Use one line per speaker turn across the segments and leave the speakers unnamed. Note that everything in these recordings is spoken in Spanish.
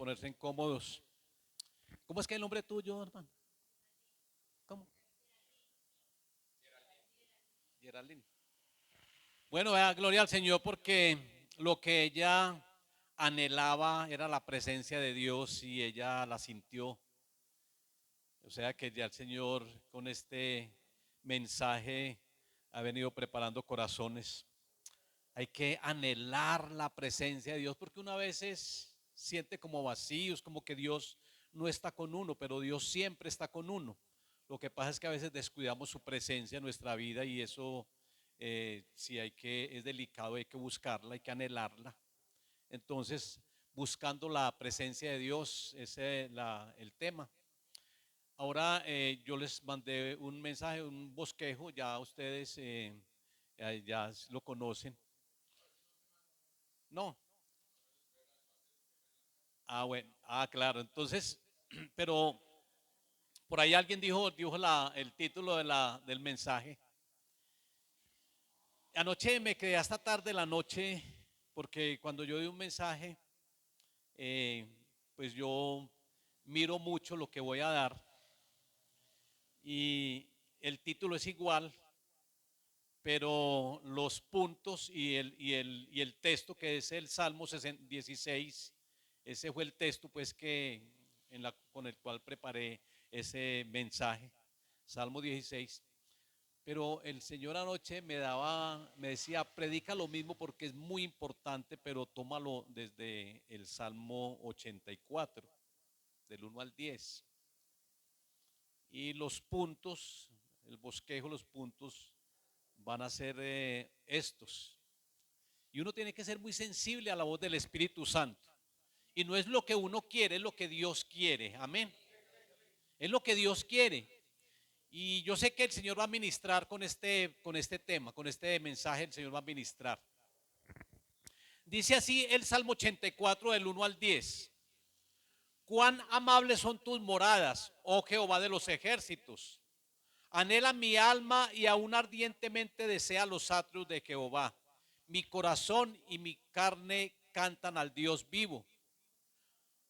ponerse incómodos. ¿Cómo es que es el nombre tuyo, hermano? ¿Cómo? Geraldine. Bueno, vea, gloria al Señor porque lo que ella anhelaba era la presencia de Dios y ella la sintió. O sea que ya el Señor con este mensaje ha venido preparando corazones. Hay que anhelar la presencia de Dios porque una vez siente como vacíos, como que Dios no está con uno, pero Dios siempre está con uno. Lo que pasa es que a veces descuidamos su presencia en nuestra vida y eso sí es delicado, hay que buscarla, hay que anhelarla. Entonces, buscando la presencia de Dios, ese es el tema. Ahora yo les mandé un mensaje, un bosquejo, ya ustedes ya lo conocen. No, bueno, claro. Entonces, pero por ahí alguien dijo el título del mensaje. Anoche me quedé hasta tarde la noche porque cuando yo doy un mensaje, eh, pues yo miro mucho lo que voy a dar y el título es igual, pero los puntos y el texto que es el Salmo 16, ese fue el texto pues con el cual preparé ese mensaje, Salmo 16. Pero el Señor anoche me decía, predica lo mismo porque es muy importante, pero tómalo desde el Salmo 84, del 1 al 10. Y los puntos, el bosquejo, los puntos van a ser estos. Y uno tiene que ser muy sensible a la voz del Espíritu Santo. Y no es lo que uno quiere, es lo que Dios quiere. Amén. Es lo que Dios quiere. Y yo sé que el Señor va a ministrar con este tema, con este mensaje, el Señor va a ministrar. Dice así el Salmo 84 del 1 al 10. Cuán amables son tus moradas, oh Jehová de los ejércitos. Anhela mi alma y aún ardientemente desea los atrios de Jehová. Mi corazón y mi carne cantan al Dios vivo.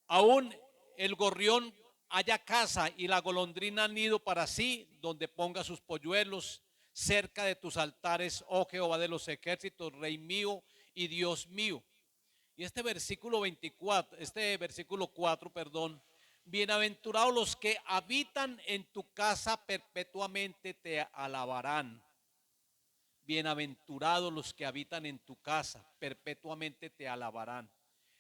Aún el gorrión haya casa y la golondrina nido para sí, donde ponga sus polluelos, cerca de tus altares, oh Jehová de los ejércitos, Rey mío y Dios mío. Y este versículo 4, perdón, bienaventurados los que habitan en tu casa perpetuamente te alabarán. Bienaventurados los que habitan en tu casa perpetuamente te alabarán.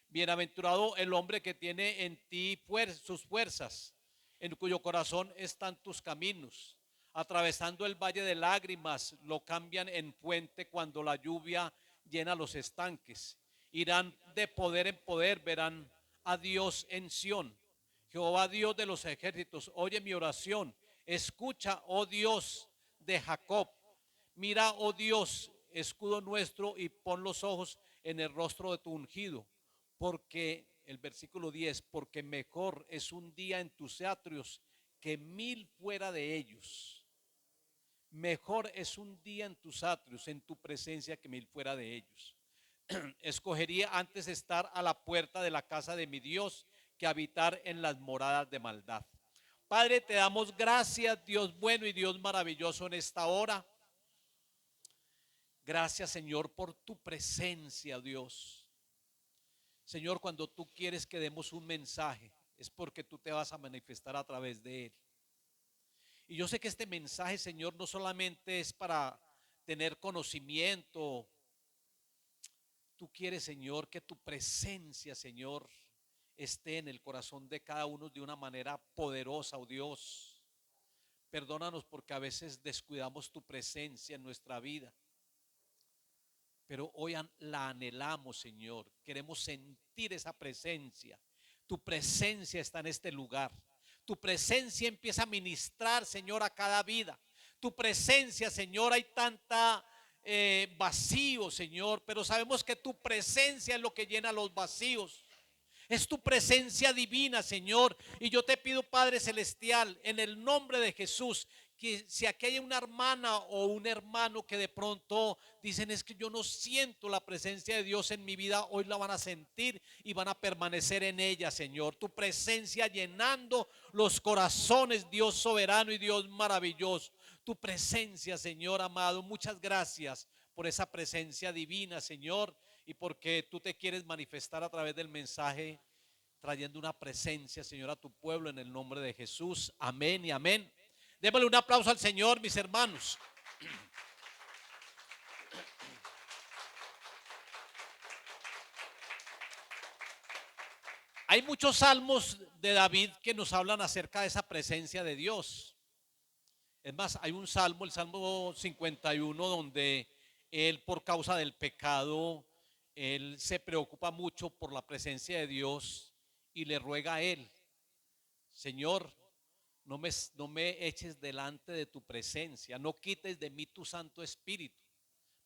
Bienaventurado el hombre que tiene en ti sus fuerzas, en cuyo corazón están tus caminos. Atravesando el valle de lágrimas, lo cambian en fuente cuando la lluvia llena los estanques. Irán de poder en poder, verán a Dios en Sión. Jehová Dios de los ejércitos, oye mi oración. Escucha, oh Dios de Jacob. Mira, oh Dios, escudo nuestro, y pon los ojos en el rostro de tu ungido. Porque, el versículo 10, porque mejor es un día en tus atrios que 1000 fuera de ellos. Mejor es un día en tus atrios, en tu presencia, que 1000 fuera de ellos. Escogería antes estar a la puerta de la casa de mi Dios que habitar en las moradas de maldad. Padre, te damos gracias, Dios bueno y Dios maravilloso, en esta hora. Gracias, Señor, por tu presencia, Dios. Señor, cuando tú quieres que demos un mensaje, es porque tú te vas a manifestar a través de él. Y yo sé que este mensaje, Señor, no solamente es para tener conocimiento. Tú quieres, Señor, que tu presencia, Señor, esté en el corazón de cada uno de una manera poderosa, oh Dios. Perdónanos porque a veces descuidamos tu presencia en nuestra vida. Pero hoy la anhelamos, Señor. Queremos sentir esa presencia. Tu presencia está en este lugar. Tu presencia empieza a ministrar, Señor, a cada vida. Tu presencia, Señor, hay tanta vacío, Señor, pero sabemos que tu presencia es lo que llena los vacíos. Es tu presencia divina, Señor. Y yo te pido, Padre Celestial, en el nombre de Jesús, que si aquí hay una hermana o un hermano que de pronto dicen es que yo no siento la presencia de Dios en mi vida, hoy la van a sentir y van a permanecer en ella, Señor. Tu presencia llenando los corazones, Dios soberano y Dios maravilloso. Tu presencia, Señor amado, muchas gracias por esa presencia divina, Señor, y porque tú te quieres manifestar a través del mensaje, trayendo una presencia, Señor, a tu pueblo en el nombre de Jesús. Amén y amén. Démosle un aplauso al Señor, mis hermanos. Hay muchos salmos de David que nos hablan acerca de esa presencia de Dios. Es más, hay un salmo, el Salmo 51, donde él por causa del pecado, él se preocupa mucho por la presencia de Dios y le ruega a él, Señor, no me eches delante de tu presencia, no quites de mí tu Santo Espíritu.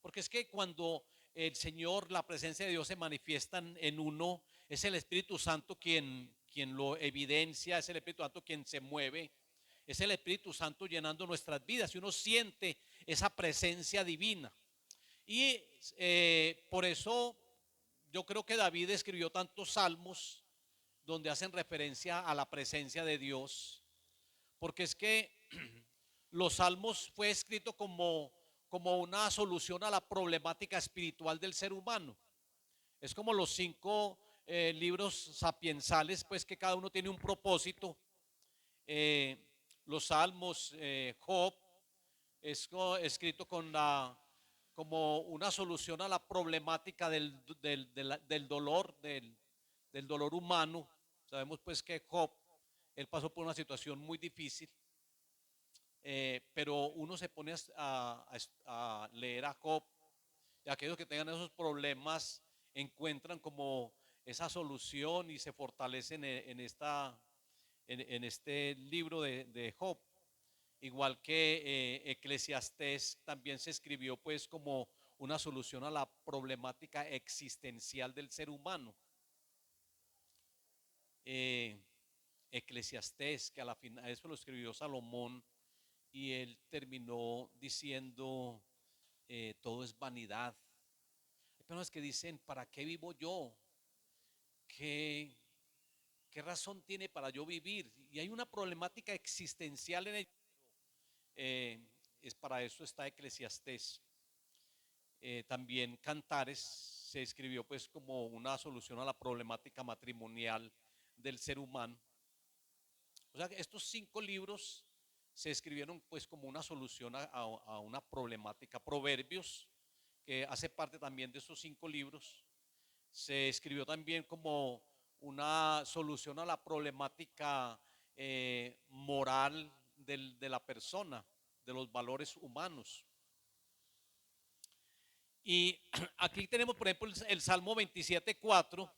Porque es que cuando el Señor, la presencia de Dios se manifiesta en uno, es el Espíritu Santo quien lo evidencia, es el Espíritu Santo quien se mueve, es el Espíritu Santo llenando nuestras vidas y uno siente esa presencia divina. Y por eso yo creo que David escribió tantos salmos donde hacen referencia a la presencia de Dios, porque es que los salmos fue escrito como una solución a la problemática espiritual del ser humano. Es como los 5 libros sapiensales, pues que cada uno tiene un propósito. Eh, los salmos, Job, escrito como una solución a la problemática del dolor, del dolor humano. Sabemos pues que Job, él pasó por una situación muy difícil. Pero uno se pone a leer a Job y aquellos que tengan esos problemas encuentran como esa solución y se fortalecen en este libro de Job. Igual que Eclesiastés también se escribió pues como una solución a la problemática existencial del ser humano. Eh, Eclesiastés, que a la final eso lo escribió Salomón, y él terminó diciendo, todo es vanidad. Hay personas que dicen, ¿para qué vivo yo? ¿Qué, qué razón tiene para yo vivir? Y hay una problemática existencial en ello. Eh, es para eso está Eclesiastés. También Cantares se escribió pues como una solución a la problemática matrimonial del ser humano. O sea, estos 5 libros se escribieron pues como una solución a una problemática. Proverbios, que hace parte también de esos 5 libros, se escribió también como una solución a la problemática moral de la persona, de los valores humanos. Y aquí tenemos, por ejemplo, el Salmo 27:4,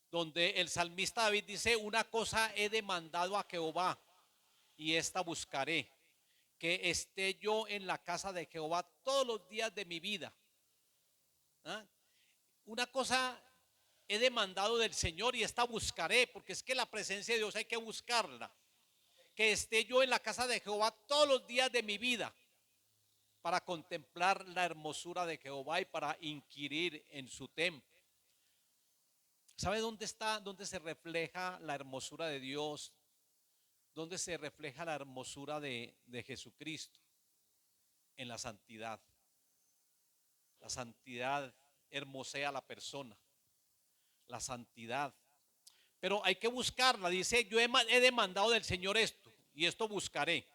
donde el salmista David dice, una cosa he demandado a Jehová y esta buscaré, que esté yo en la casa de Jehová todos los días de mi vida. ¿Ah? Una cosa he demandado del Señor y esta buscaré, porque es que la presencia de Dios hay que buscarla. Que esté yo en la casa de Jehová todos los días de mi vida para contemplar la hermosura de Jehová y para inquirir en su templo. ¿Sabe dónde se refleja la hermosura de Dios? ¿Dónde se refleja la hermosura de Jesucristo? En la santidad. La santidad hermosea a la persona. La santidad. Pero hay que buscarla. Dice, yo he demandado del Señor esto y esto buscaré.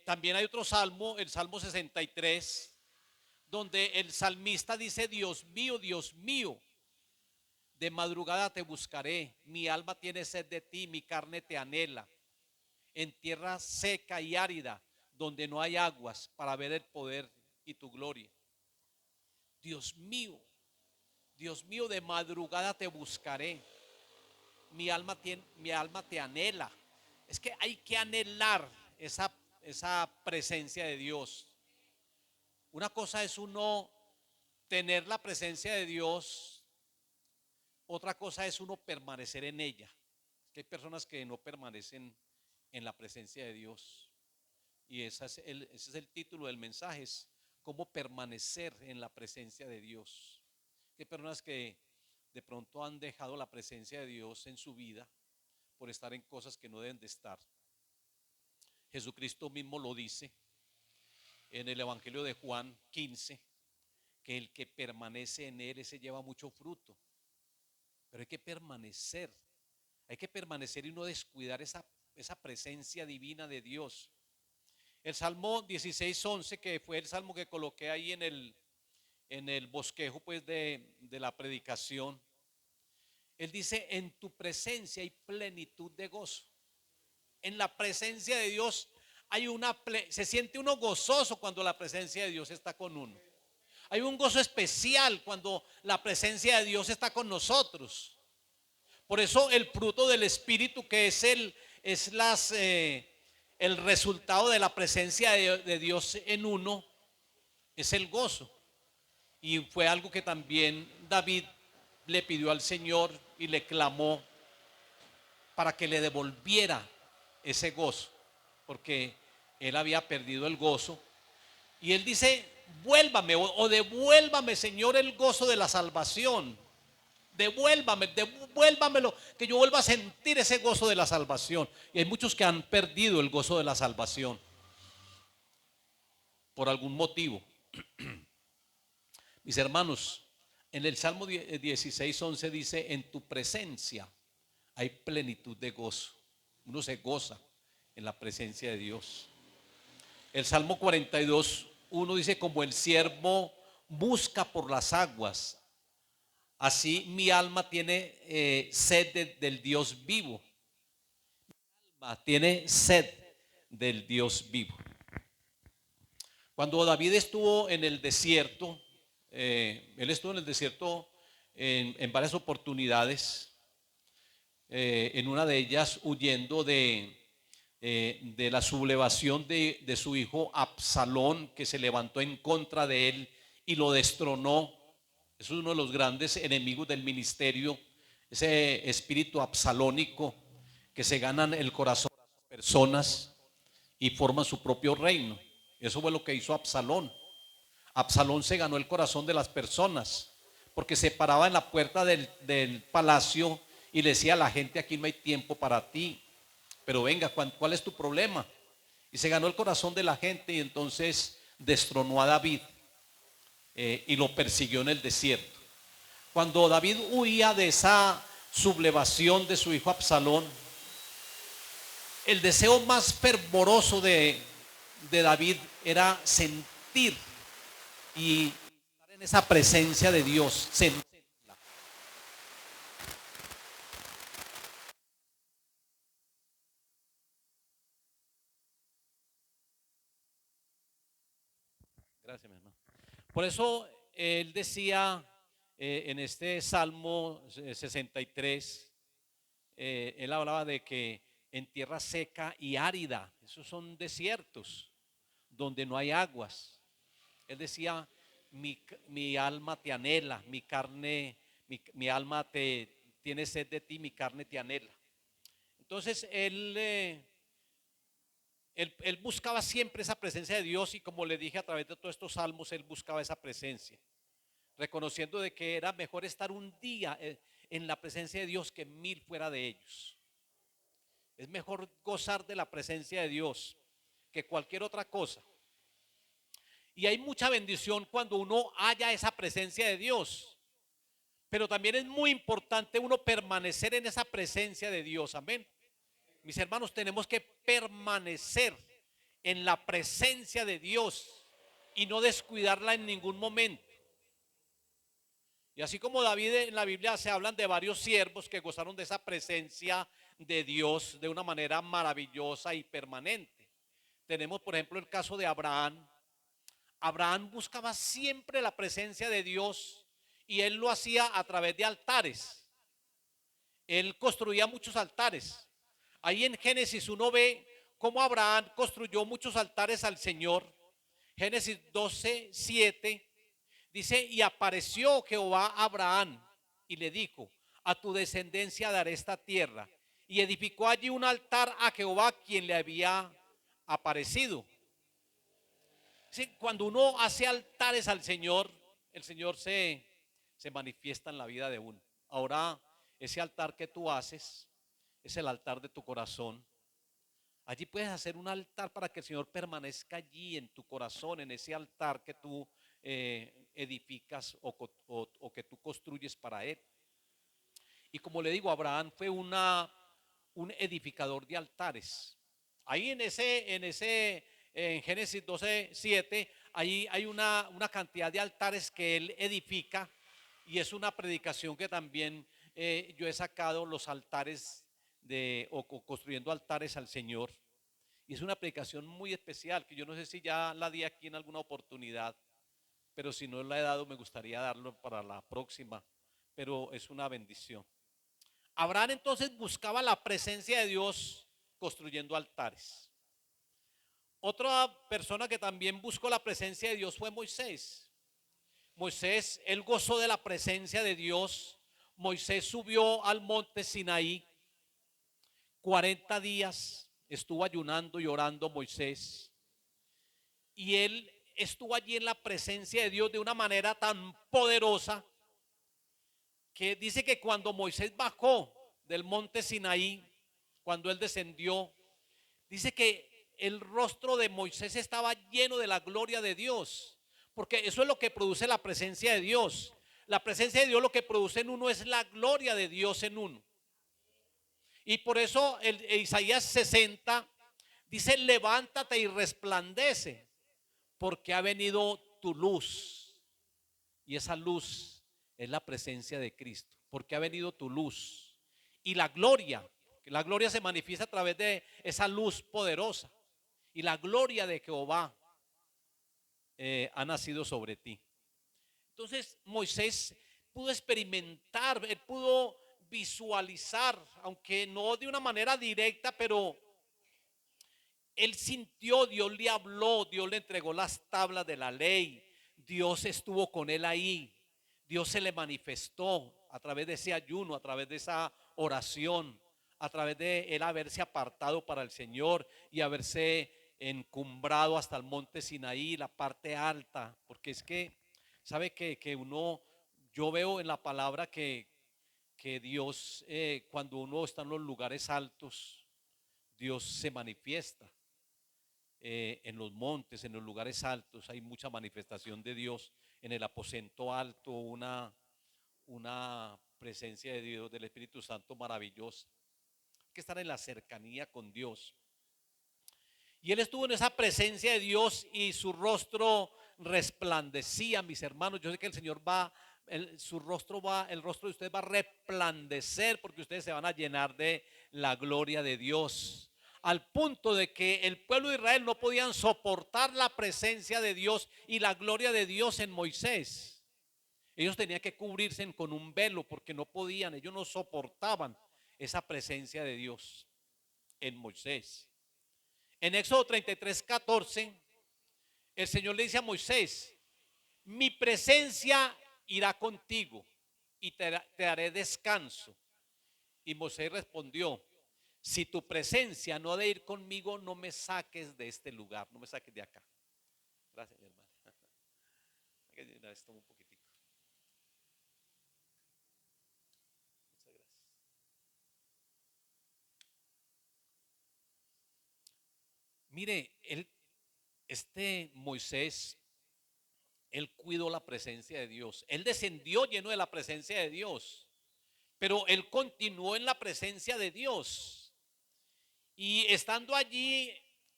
También hay otro salmo, el Salmo 63, donde el salmista dice, Dios mío, de madrugada te buscaré, mi alma tiene sed de ti, mi carne te anhela, en tierra seca y árida, donde no hay aguas, para ver el poder y tu gloria. Dios mío, Dios mío, de madrugada te buscaré, mi alma te anhela. Es que hay que anhelar esa presencia de Dios. Una cosa es uno tener la presencia de Dios, otra cosa es uno permanecer en ella. Que hay personas que no permanecen en la presencia de Dios. Y ese es el título del mensaje, es cómo permanecer en la presencia de Dios. Hay personas que de pronto han dejado la presencia de Dios en su vida por estar en cosas que no deben de estar. Jesucristo mismo lo dice en el Evangelio de Juan 15, que el que permanece en él, ese lleva mucho fruto. Pero hay que permanecer y no descuidar esa presencia divina de Dios. El Salmo 16:11, que fue el salmo que coloqué ahí en el bosquejo pues de la predicación, él dice: en tu presencia hay plenitud de gozo. En la presencia de Dios se siente uno gozoso cuando la presencia de Dios está con uno. Hay un gozo especial cuando la presencia de Dios está con nosotros. Por eso el fruto del Espíritu, que el resultado de la presencia de Dios en uno, es el gozo. Y fue algo que también David le pidió al Señor y le clamó para que le devolviera ese gozo, porque él había perdido el gozo. Y él dice: vuélvame o devuélvame, Señor, el gozo de la salvación. Devuélvamelo, que yo vuelva a sentir ese gozo de la salvación. Y hay muchos que han perdido el gozo de la salvación por algún motivo. Mis hermanos, en el Salmo 16:11 dice: en tu presencia hay plenitud de gozo. Uno se goza en la presencia de Dios. El Salmo 42:1 dice: como el siervo busca por las aguas, así mi alma tiene sed del Dios vivo. Mi alma tiene sed del Dios vivo. Cuando David estuvo en el desierto, él estuvo en el desierto en varias oportunidades. En una de ellas huyendo de la sublevación de su hijo Absalón, que se levantó en contra de él y lo destronó. Es uno de los grandes enemigos del ministerio, ese espíritu absalónico que se ganan el corazón de las personas y forman su propio reino. Eso fue lo que hizo Absalón. Absalón se ganó el corazón de las personas porque se paraba en la puerta del palacio y le decía a la gente: aquí no hay tiempo para ti, pero venga, ¿cuál es tu problema? Y se ganó el corazón de la gente, y entonces destronó a David y lo persiguió en el desierto. Cuando David huía de esa sublevación de su hijo Absalón, el deseo más fervoroso de David era sentir y estar en esa presencia de Dios, sentirla. Gracias, mi hermano. Por eso él decía en este Salmo 63, él hablaba de que en tierra seca y árida, esos son desiertos donde no hay aguas. Él decía: mi alma te anhela, mi carne, mi alma tiene sed de ti, mi carne te anhela. Entonces él buscaba siempre esa presencia de Dios, y como le dije, a través de todos estos salmos él buscaba esa presencia, reconociendo de que era mejor estar un día en la presencia de Dios que 1000 fuera de ellos. Es mejor gozar de la presencia de Dios que cualquier otra cosa. Y hay mucha bendición cuando uno halla esa presencia de Dios, pero también es muy importante uno permanecer en esa presencia de Dios. Amén. Mis hermanos, tenemos que permanecer en la presencia de Dios y no descuidarla en ningún momento. Y así como David, en la Biblia se hablan de varios siervos que gozaron de esa presencia de Dios de una manera maravillosa y permanente. Tenemos, por ejemplo, el caso de Abraham. Abraham buscaba siempre la presencia de Dios, y él lo hacía a través de altares. Él construía muchos altares. Ahí en Génesis uno ve cómo Abraham construyó muchos altares al Señor. Génesis 12:7 dice: y apareció Jehová a Abraham y le dijo: a tu descendencia daré esta tierra. y edificó allí un altar a Jehová, quien le había aparecido. Sí, cuando uno hace altares al Señor, el Señor se manifiesta en la vida de uno. Ahora, ese altar que tú haces es el altar de tu corazón. Allí puedes hacer un altar para que el Señor permanezca allí en tu corazón, en ese altar que tú edificas o que tú construyes para Él. Y como le digo, Abraham fue un edificador de altares. Ahí en Génesis 12:7, ahí hay una cantidad de altares que él edifica, y es una predicación que también yo he sacado, los altares o construyendo altares al Señor. Y es una predicación muy especial que yo no sé si ya la di aquí en alguna oportunidad, pero si no la he dado me gustaría darlo para la próxima, pero es una bendición. Abraham entonces buscaba la presencia de Dios construyendo altares. Otra persona que también buscó la presencia de Dios fue Moisés. Moisés, él gozó de la presencia de Dios. Moisés subió al monte Sinaí. 40 días estuvo ayunando y orando Moisés. Y él estuvo allí en la presencia de Dios de una manera tan poderosa que dice que cuando Moisés bajó del monte Sinaí, cuando él descendió, dice que el rostro de Moisés estaba lleno de la gloria de Dios, porque eso es lo que produce la presencia de Dios. La presencia de Dios lo que produce en uno es la gloria de Dios en uno. Y por eso Isaías 60 dice: levántate y resplandece, porque ha venido tu luz. Y esa luz es la presencia de Cristo, porque ha venido tu luz. Y la gloria se manifiesta a través de esa luz poderosa. Y la gloria de Jehová ha nacido sobre ti. Entonces Moisés pudo experimentar, él pudo visualizar, aunque no de una manera directa, pero él sintió, Dios le habló, Dios le entregó las tablas de la ley, Dios estuvo con él ahí, Dios se le manifestó a través de ese ayuno, a través de esa oración, a través de él haberse apartado para el Señor y haberse encumbrado hasta el monte Sinaí, la parte alta, porque es que, sabe que uno, yo veo en la palabra que Dios, cuando uno está en los lugares altos, Dios se manifiesta. En los montes, en los lugares altos, hay mucha manifestación de Dios. En el aposento alto, una presencia de Dios, del Espíritu Santo maravillosa. Hay que estar en la cercanía con Dios. Y él estuvo en esa presencia de Dios y su rostro resplandecía, mis hermanos. Yo sé que el Señor el rostro de ustedes va a resplandecer, porque ustedes se van a llenar de la gloria de Dios. Al punto de que el pueblo de Israel no podían soportar la presencia de Dios y la gloria de Dios en Moisés. Ellos tenían que cubrirse con un velo porque no podían, ellos no soportaban esa presencia de Dios en Moisés. En Éxodo 33:14, el Señor le dice a Moisés: mi presencia irá contigo y te daré descanso. Y Moisés respondió: si tu presencia no ha de ir conmigo, no me saques de este lugar, no me saques de acá. Gracias, mi hermana. Una vez tomo un poquitico. Muchas gracias. Mire, Moisés, él cuidó la presencia de Dios. Él descendió lleno de la presencia de Dios, pero él continuó en la presencia de Dios. Y estando allí,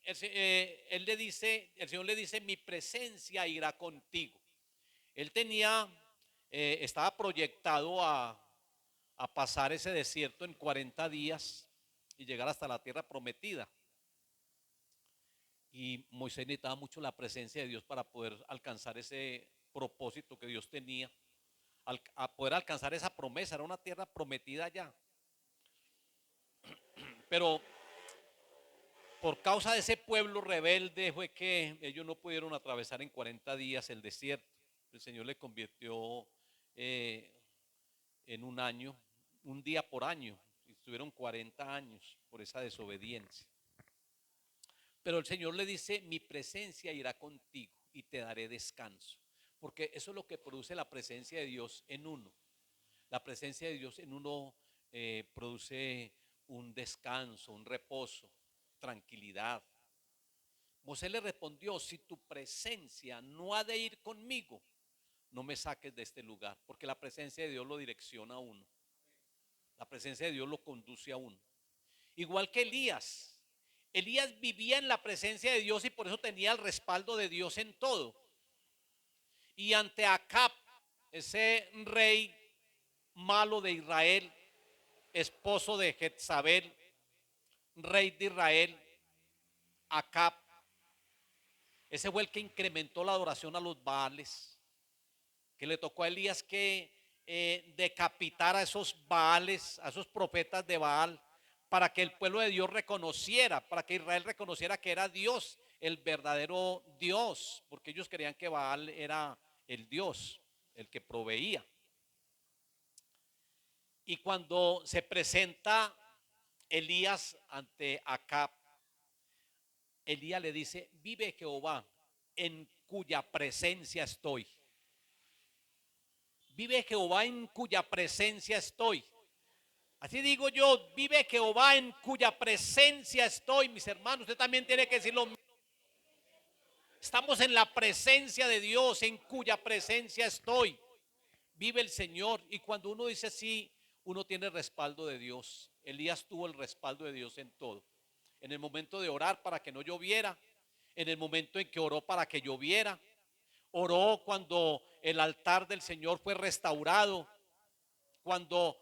el Señor le dice: mi presencia irá contigo. Él estaba proyectado a pasar ese desierto en 40 días y llegar hasta la tierra prometida. Y Moisés necesitaba mucho la presencia de Dios para poder alcanzar ese propósito que Dios tenía, a poder alcanzar esa promesa. Era una tierra prometida ya, pero por causa de ese pueblo rebelde fue que ellos no pudieron atravesar en 40 días el desierto. El Señor le convirtió en un año, un día por año. estuvieron 40 años por esa desobediencia. Pero el Señor le dice, mi presencia irá contigo y te daré descanso. Porque eso es lo que produce la presencia de Dios en uno. La presencia de Dios en uno produce un descanso, un reposo, tranquilidad. Moisés le respondió, si tu presencia no ha de ir conmigo, no me saques de este lugar, porque la presencia de Dios lo direcciona a uno. La presencia de Dios lo conduce a uno. Igual que Elías. Elías vivía en la presencia de Dios y por eso tenía el respaldo de Dios en todo. Y ante Acab, ese rey malo de Israel, esposo de Jezabel, rey de Israel, Acab, ese fue el que incrementó la adoración a los Baales, que le tocó a Elías que decapitar a esos Baales, a esos profetas de Baal, para que el pueblo de Dios reconociera, para que Israel reconociera que era Dios, el verdadero Dios, porque ellos creían que Baal era el Dios, el que proveía. Y cuando se presenta Elías ante Acab, Elías le dice, vive Jehová en cuya presencia estoy. Vive Jehová en cuya presencia estoy. Así digo yo, vive Jehová en cuya presencia estoy. Mis hermanos, usted también tiene que decirlo. Estamos en la presencia de Dios, en cuya presencia estoy. Vive el Señor. Y cuando uno dice así, uno tiene el respaldo de Dios. Elías tuvo el respaldo de Dios en todo. En el momento de orar para que no lloviera, en el momento en que oró para que lloviera, oró cuando el altar del Señor fue restaurado, cuando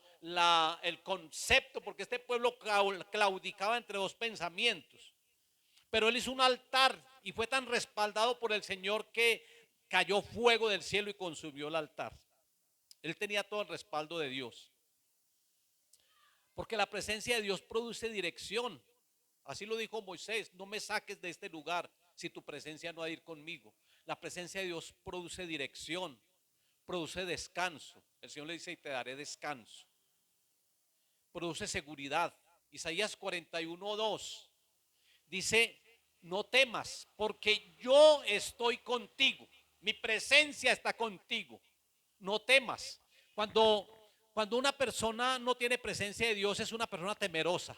el concepto, porque este pueblo claudicaba entre dos pensamientos, pero él hizo un altar y fue tan respaldado por el Señor que cayó fuego del cielo y consumió el altar. Él tenía todo el respaldo de Dios, porque la presencia de Dios produce dirección. Así lo dijo Moisés, no me saques de este lugar si tu presencia no ha de ir conmigo. La presencia de Dios produce dirección, produce descanso. El Señor le dice, y te daré descanso. Produce seguridad. Isaías 41:2 dice, no temas, porque yo estoy contigo. Mi presencia está contigo. No temas. Cuando una persona no tiene presencia de Dios, es una persona temerosa.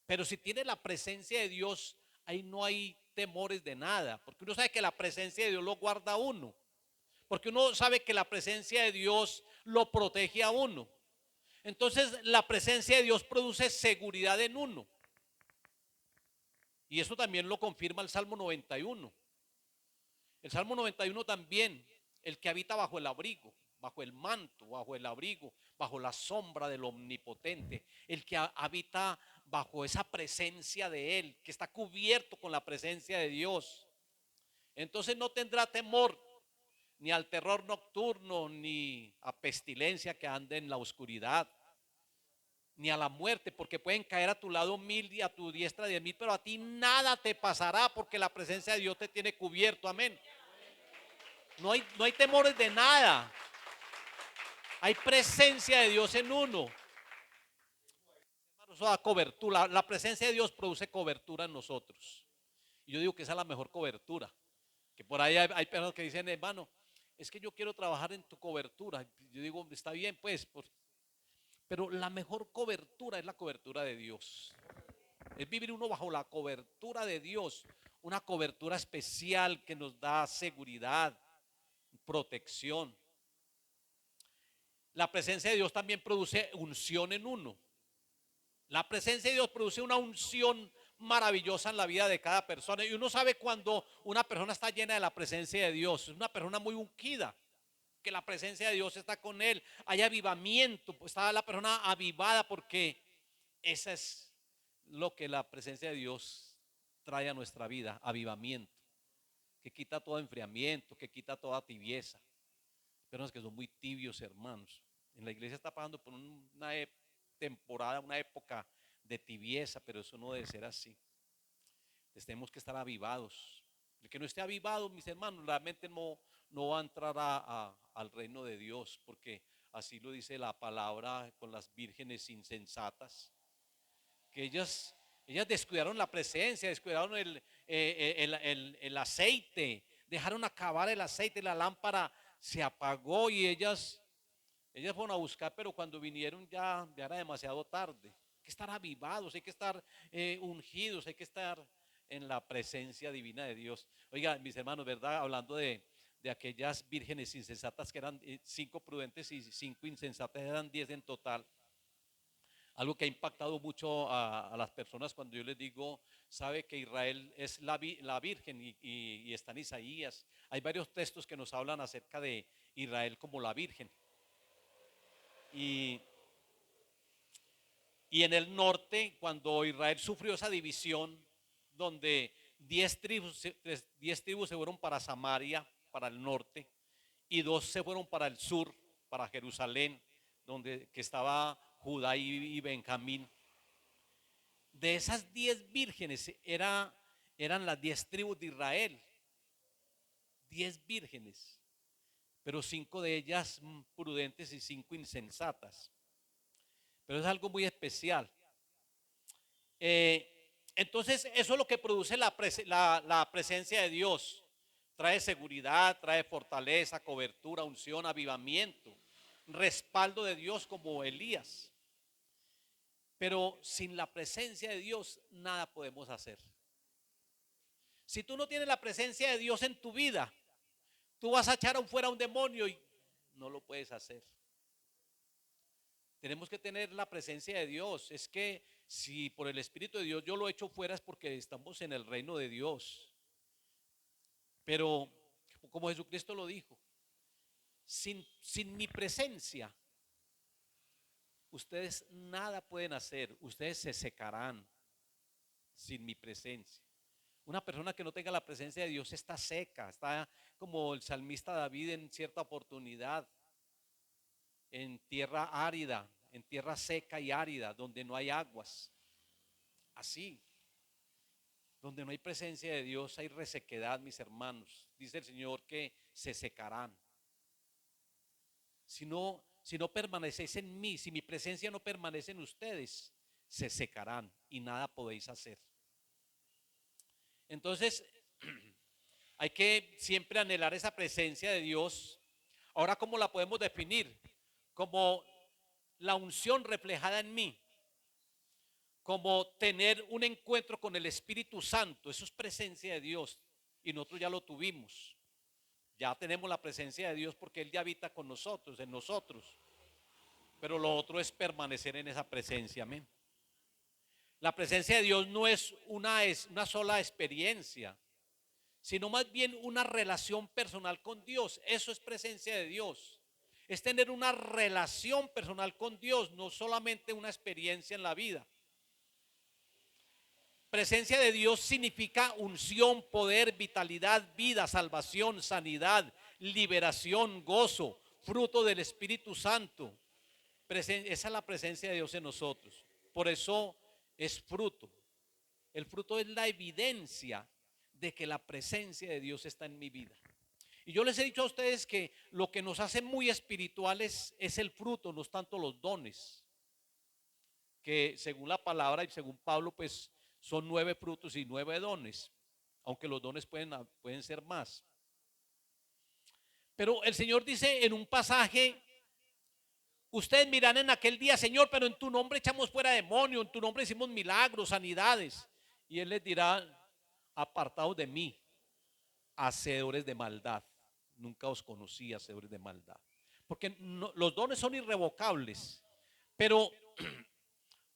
Pero si tiene la presencia de Dios, ahí no hay temores de nada, porque uno sabe que la presencia de Dios lo guarda a uno, porque uno sabe que la presencia de Dios lo protege a uno. Entonces la presencia de Dios produce seguridad en uno. Y eso también lo confirma el Salmo 91. El Salmo 91 también, el que habita bajo el abrigo, bajo el manto, bajo el abrigo, bajo la sombra del Omnipotente, el que habita bajo esa presencia de Él, que está cubierto con la presencia de Dios. Entonces no tendrá temor ni al terror nocturno, ni a pestilencia que ande en la oscuridad, ni a la muerte, porque pueden caer a tu lado 1000 y a tu diestra 10,000, pero a ti nada te pasará porque la presencia de Dios te tiene cubierto. Amén. No hay temores de nada. Hay presencia de Dios en uno. Eso da cobertura. La presencia de Dios produce cobertura en nosotros. Y yo digo que esa es la mejor cobertura. Que por ahí hay personas que dicen, hermano, es que yo quiero trabajar en tu cobertura. Yo digo, está bien, pues, pero la mejor cobertura es la cobertura de Dios. Es vivir uno bajo la cobertura de Dios. Una cobertura especial que nos da seguridad, protección. La presencia de Dios también produce unción en uno. La presencia de Dios produce una unción maravillosa en la vida de cada persona. Y uno sabe cuando una persona está llena de la presencia de Dios. Es una persona muy ungida, que la presencia de Dios está con él. Hay avivamiento, pues está la persona avivada, porque esa es lo que la presencia de Dios trae a nuestra vida, avivamiento, que quita todo enfriamiento, que quita toda tibieza. Personas que son muy tibios, hermanos. En la iglesia está pasando por una temporada, una época de tibieza, pero eso no debe ser así. Entonces tenemos que estar avivados. El que no esté avivado, mis hermanos, realmente no va a entrar al reino de Dios, porque así lo dice la palabra, con las vírgenes insensatas, que ellas descuidaron la presencia, descuidaron el aceite, dejaron acabar el aceite, la lámpara se apagó y ellas fueron a buscar, pero cuando vinieron ya era demasiado tarde. Hay que estar avivados, hay que estar ungidos, hay que estar en la presencia divina de Dios. Oiga, mis hermanos, ¿verdad? Hablando de aquellas vírgenes insensatas que eran 5 prudentes y 5 insensatas, eran 10 en total. Algo que ha impactado mucho a las personas cuando yo les digo, sabe que Israel es la virgen y está en Isaías. Hay varios textos que nos hablan acerca de Israel como la virgen. Y, y en el norte, cuando Israel sufrió esa división, donde 10 tribus se fueron para Samaria, para el norte, y 2 se fueron para el sur, para Jerusalén, donde que estaba Judá y Benjamín. De esas 10 vírgenes eran las 10 tribus de Israel, 10 vírgenes, pero 5 de ellas prudentes y 5 insensatas. Pero es algo muy especial. Entonces, eso es lo que produce la presencia de Dios. Trae seguridad, trae fortaleza, cobertura, unción, avivamiento, respaldo de Dios como Elías. Pero sin la presencia de Dios nada podemos hacer. Si tú no tienes la presencia de Dios en tu vida, tú vas a echar fuera a un demonio y no lo puedes hacer. Tenemos que tener la presencia de Dios. Es que si por el Espíritu de Dios yo lo echo fuera es porque estamos en el reino de Dios. Pero como Jesucristo lo dijo, sin mi presencia, ustedes nada pueden hacer. Ustedes se secarán sin mi presencia. Una persona que no tenga la presencia de Dios está seca, está como el salmista David en cierta oportunidad, en tierra árida, en tierra seca y árida, donde no hay aguas. Así, donde no hay presencia de Dios hay resequedad, mis hermanos. Dice el Señor que se secarán. Si no permanecéis en mí, si mi presencia no permanece en ustedes, se secarán y nada podéis hacer. Entonces, hay que siempre anhelar esa presencia de Dios. Ahora, ¿cómo la podemos definir? Como la unción reflejada en mí, como tener un encuentro con el Espíritu Santo. Eso es presencia de Dios y nosotros ya lo tuvimos. Ya tenemos la presencia de Dios porque Él ya habita con nosotros, en nosotros. Pero lo otro es permanecer en esa presencia, amén. La presencia de Dios no es una sola experiencia, sino más bien una relación personal con Dios. Eso es presencia de Dios. Es tener una relación personal con Dios, no solamente una experiencia en la vida. Presencia de Dios significa unción, poder, vitalidad, vida, salvación, sanidad, liberación, gozo, fruto del Espíritu Santo. Esa es la presencia de Dios en nosotros. Por eso es fruto. El fruto es la evidencia de que la presencia de Dios está en mi vida. Y yo les he dicho a ustedes que lo que nos hace muy espirituales es el fruto, no tanto los dones. Que según la palabra y según Pablo, pues son 9 frutos y 9 dones, aunque los dones pueden ser más. Pero el Señor dice en un pasaje: ustedes mirarán en aquel día, Señor, pero en tu nombre echamos fuera demonios, en tu nombre hicimos milagros, sanidades. Y Él les dirá: apartados de mí, hacedores de maldad. Nunca os conocí, hacedores de maldad. Porque los dones son irrevocables, pero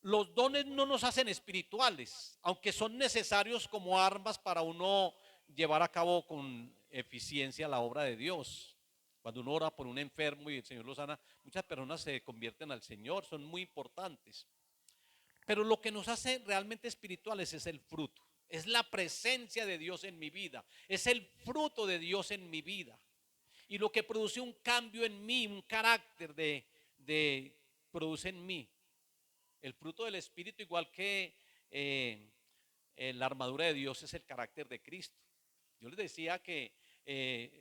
los dones no nos hacen espirituales, aunque son necesarios como armas para uno llevar a cabo con eficiencia la obra de Dios. Cuando uno ora por un enfermo y el Señor lo sana, muchas personas se convierten al Señor, son muy importantes. Pero lo que nos hace realmente espirituales es el fruto, es la presencia de Dios en mi vida, es el fruto de Dios en mi vida. Y lo que produce un cambio en mí, un carácter produce en mí. El fruto del Espíritu, igual que la armadura de Dios, es el carácter de Cristo. Yo les decía que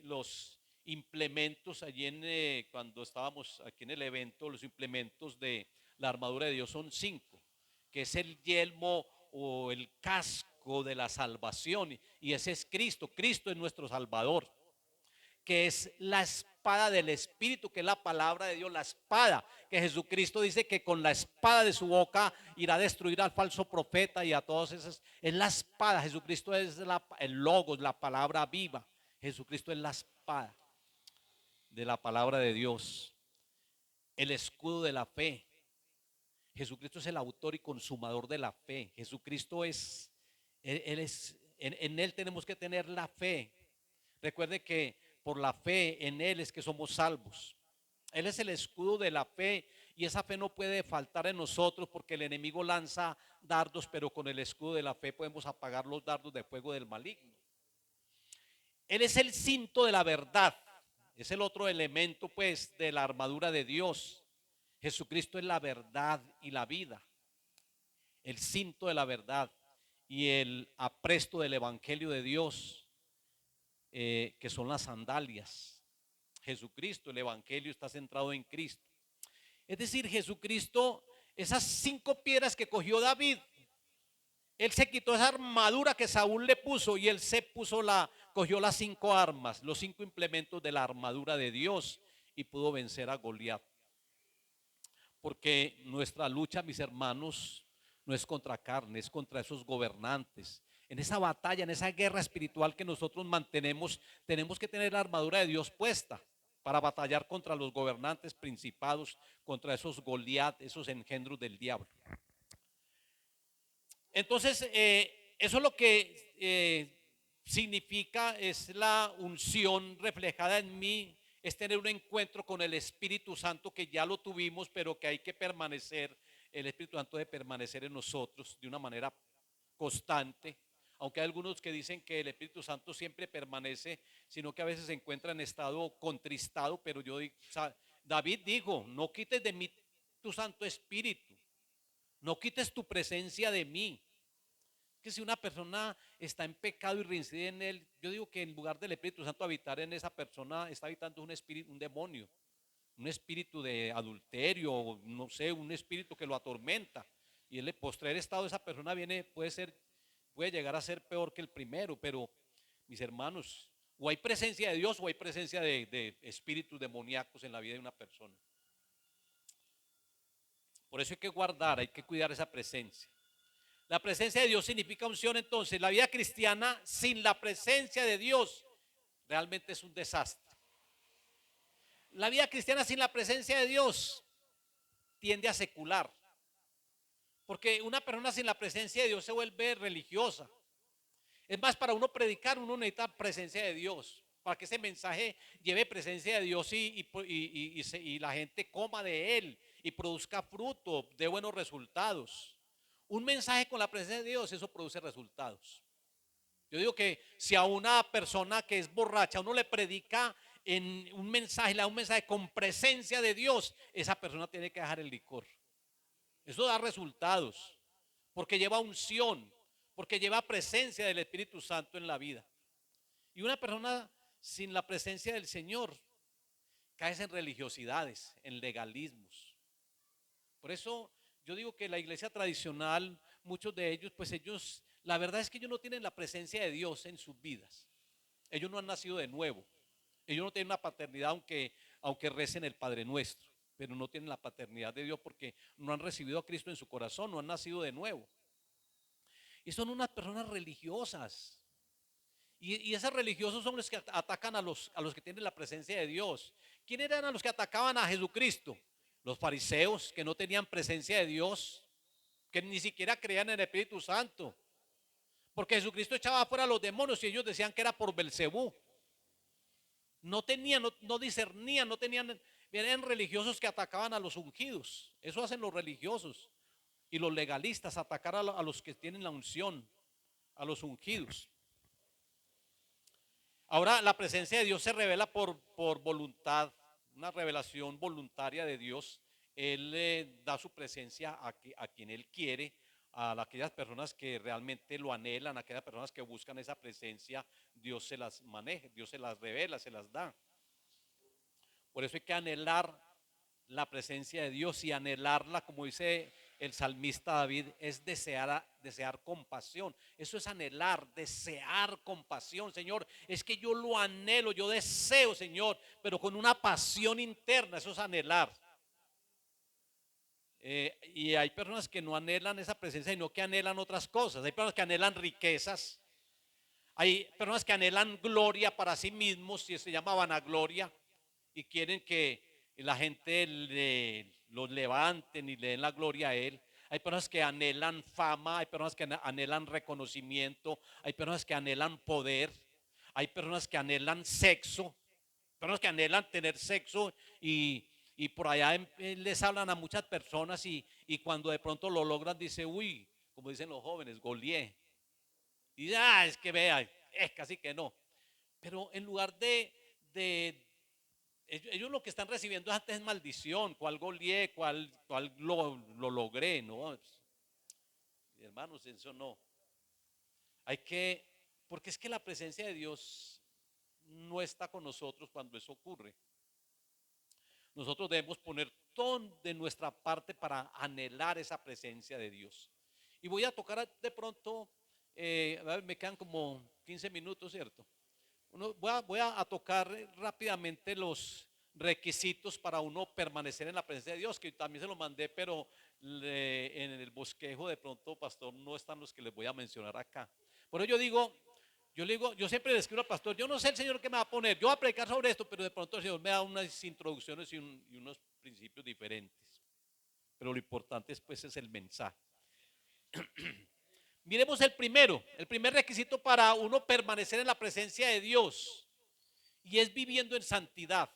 los implementos allí cuando estábamos aquí en el evento, los implementos de la armadura de Dios son 5, que es el yelmo o el casco de la salvación, y ese es Cristo. Cristo es nuestro Salvador, que es la espada del Espíritu, que es la palabra de Dios, la espada que Jesucristo dice que con la espada de su boca irá a destruir al falso profeta y a todos esos. Es la espada. Jesucristo es el logos, la palabra viva. Jesucristo es la espada de la palabra de Dios, el escudo de la fe. Jesucristo es el autor y consumador de la fe. Jesucristo es, Él es, en Él tenemos que tener la fe. Recuerde que por la fe en Él es que somos salvos. Él es el escudo de la fe, y esa fe no puede faltar en nosotros, porque el enemigo lanza dardos, pero con el escudo de la fe podemos apagar los dardos de fuego del maligno. Él es el cinto de la verdad. Es el otro elemento pues de la armadura de Dios. Jesucristo es la verdad y la vida. El cinto de la verdad y el apresto del evangelio de Dios, que son las sandalias. Jesucristo, el evangelio está centrado en Cristo. Es decir, Jesucristo, esas 5 piedras que cogió David, él se quitó esa armadura que Saúl le puso, y él cogió las 5 armas, los 5 implementos de la armadura de Dios, y pudo vencer a Goliat. Porque nuestra lucha, mis hermanos, no es contra carne, es contra esos gobernantes. En esa batalla, en esa guerra espiritual que nosotros mantenemos, tenemos que tener la armadura de Dios puesta para batallar contra los gobernantes, principados, contra esos Goliat, esos engendros del diablo. Entonces, eso es lo que significa, es la unción reflejada en mí, es tener un encuentro con el Espíritu Santo, que ya lo tuvimos, pero que hay que permanecer. El Espíritu Santo debe permanecer en nosotros de una manera constante, aunque hay algunos que dicen que el Espíritu Santo siempre permanece, sino que a veces se encuentra en estado contristado. Pero David dijo: no quites de mí tu Santo Espíritu, no quites tu presencia de mí. Que si una persona está en pecado y reincide en él, yo digo que en lugar del Espíritu Santo habitar en esa persona, está habitando un espíritu, un demonio, un espíritu de adulterio, no sé, un espíritu que lo atormenta. Y el postrer estado de esa persona puede llegar a ser peor que el primero. Pero, mis hermanos, o hay presencia de Dios o hay presencia de espíritus demoníacos en la vida de una persona. Por eso hay que guardar, hay que cuidar esa presencia. La presencia de Dios significa unción. Entonces, la vida cristiana sin la presencia de Dios realmente es un desastre. La vida cristiana sin la presencia de Dios tiende a secular, porque una persona sin la presencia de Dios se vuelve religiosa. Es más, para uno predicar, uno necesita presencia de Dios, para que ese mensaje lleve presencia de Dios y la gente coma de él y produzca fruto, de buenos resultados. Un mensaje con la presencia de Dios, eso produce resultados. Yo digo que si a una persona que es borracha uno le predica en un mensaje, le da un mensaje con presencia de Dios, esa persona tiene que dejar el licor. Eso da resultados, porque lleva unción, porque lleva presencia del Espíritu Santo en la vida. Y una persona sin la presencia del Señor cae en religiosidades, en legalismos. Por eso yo digo que la iglesia tradicional, muchos de ellos, pues ellos, la verdad es que ellos no tienen la presencia de Dios en sus vidas. Ellos no han nacido de nuevo. Ellos no tienen una paternidad, aunque recen el Padre Nuestro, pero no tienen la paternidad de Dios porque no han recibido a Cristo en su corazón, no han nacido de nuevo. Y son unas personas religiosas. Y esos religiosos son los que atacan a los que tienen la presencia de Dios. ¿Quién eran a los que atacaban a Jesucristo? Los fariseos, que no tenían presencia de Dios, que ni siquiera creían en el Espíritu Santo, porque Jesucristo echaba afuera a los demonios y ellos decían que era por Belcebú. No tenían, no discernían, no tenían. Eran religiosos que atacaban a los ungidos. Eso hacen los religiosos y los legalistas, atacar a los que tienen la unción, a los ungidos. Ahora, la presencia de Dios se revela por voluntad, una revelación voluntaria de Dios. Él da su presencia a quien Él quiere, a aquellas personas que realmente lo anhelan, a aquellas personas que buscan esa presencia. Dios se las maneja, Dios se las revela, se las da. Por eso hay que anhelar la presencia de Dios y anhelarla, como dice el salmista David, es desear compasión. Eso es anhelar, desear compasión, Señor. Es que yo lo anhelo, yo deseo, Señor, pero con una pasión interna, eso es anhelar. Y hay personas que no anhelan esa presencia, sino que anhelan otras cosas. Hay personas que anhelan riquezas. Hay personas que anhelan gloria para sí mismos, y se llama vanagloria, y quieren que la gente los levanten y le den la gloria a él. Hay personas que anhelan fama, hay personas que anhelan reconocimiento, hay personas que anhelan poder, hay personas que anhelan sexo, personas que anhelan tener sexo y por allá les hablan a muchas personas y cuando de pronto lo logran dice, uy, como dicen los jóvenes, golié. Y es que vea, es casi que no. Pero en lugar de ellos lo que están recibiendo antes es maldición, cuál golié, cuál lo logré, ¿no? Hermanos, eso no. Hay que, porque es que la presencia de Dios no está con nosotros cuando eso ocurre. Nosotros debemos poner todo de nuestra parte para anhelar esa presencia de Dios. Y voy a tocar de pronto, a ver, me quedan como 15 minutos, ¿cierto? Voy a tocar rápidamente los requisitos para uno permanecer en la presencia de Dios, que también se lo mandé, pero en el bosquejo de pronto, pastor, no están los que les voy a mencionar acá. Por ello yo siempre le escribo al pastor, yo no sé el Señor qué me va a poner, yo voy a predicar sobre esto, pero de pronto el Señor me da unas introducciones y unos principios diferentes. Pero lo importante es el mensaje. Miremos el primer requisito para uno permanecer en la presencia de Dios, y es viviendo en santidad.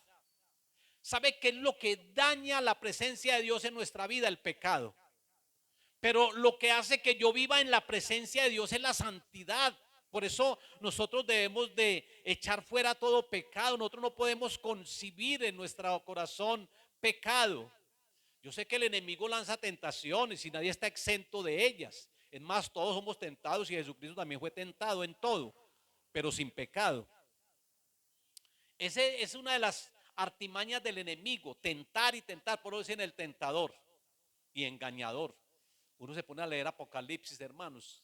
¿Sabe qué es lo que daña la presencia de Dios en nuestra vida? El pecado. Pero lo que hace que yo viva en la presencia de Dios es la santidad. Por eso nosotros debemos de echar fuera todo pecado. Nosotros no podemos concebir en nuestro corazón pecado. Yo sé que el enemigo lanza tentaciones y nadie está exento de ellas. Es más, todos somos tentados y Jesucristo también fue tentado en todo, pero sin pecado. Ese es una de las artimañas del enemigo, tentar y tentar. Por eso dicen el tentador y engañador. Uno se pone a leer Apocalipsis, hermanos,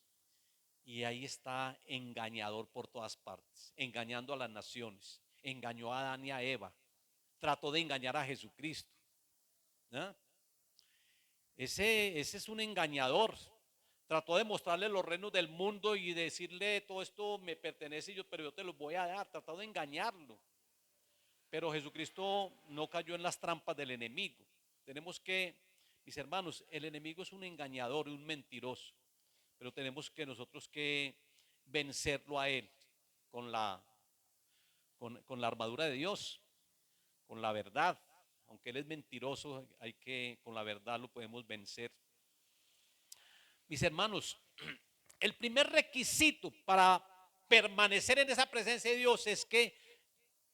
y ahí está engañador por todas partes, engañando a las naciones. Engañó a Adán y a Eva, trató de engañar a Jesucristo, ¿no? Ese es un engañador. Trató de mostrarle los reinos del mundo y decirle, todo esto me pertenece, pero yo te los voy a dar. Trató de engañarlo. Pero Jesucristo no cayó en las trampas del enemigo. Tenemos que, mis hermanos, el enemigo es un engañador y un mentiroso, pero tenemos que nosotros que vencerlo a él con con la armadura de Dios, con la verdad. Aunque él es mentiroso, con la verdad lo podemos vencer. Mis hermanos, el primer requisito para permanecer en esa presencia de Dios es que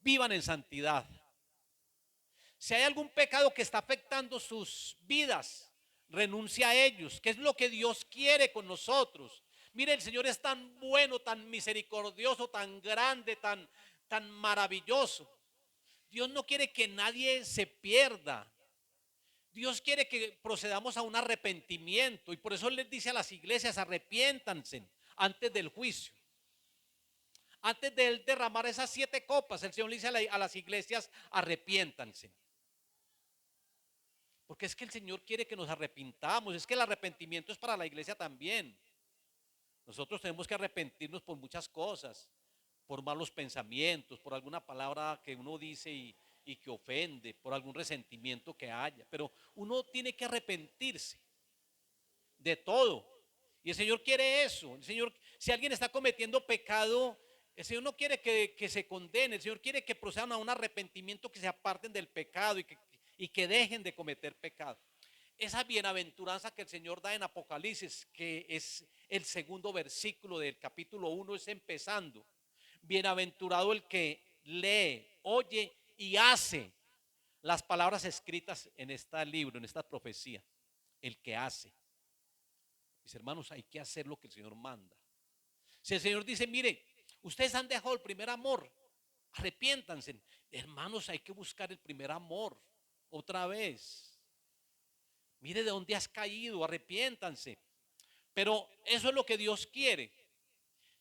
vivan en santidad. Si hay algún pecado que está afectando sus vidas, renuncia a ellos, que es lo que Dios quiere con nosotros. Mire, el Señor es tan bueno, tan misericordioso, tan grande, tan maravilloso. Dios no quiere que nadie se pierda. Dios quiere que procedamos a un arrepentimiento y por eso les dice a las iglesias, arrepiéntanse antes del juicio. Antes de él derramar esas 7 copas, el Señor le dice a las iglesias, arrepiéntanse. Porque es que el Señor quiere que nos arrepintamos. Es que el arrepentimiento es para la iglesia también. Nosotros tenemos que arrepentirnos por muchas cosas, por malos pensamientos, por alguna palabra que uno dice y que ofende, por algún resentimiento que haya. Pero uno tiene que arrepentirse de todo. Y el Señor quiere eso. El Señor, si alguien está cometiendo pecado, el Señor no quiere que se condene. El Señor quiere que procedan a un arrepentimiento, que se aparten del pecado y que dejen de cometer pecado. Esa bienaventuranza que el Señor da en Apocalipsis, que es el segundo versículo del capítulo 1, es empezando. Bienaventurado el que lee, oye y hace las palabras escritas en este libro, en esta profecía. El que hace. Mis hermanos, hay que hacer lo que el Señor manda. Si el Señor dice, mire, ustedes han dejado el primer amor, Arrepiéntanse. Hermanos, hay que buscar el primer amor otra vez. Mire de dónde has caído, arrepiéntanse. Pero eso es lo que Dios quiere.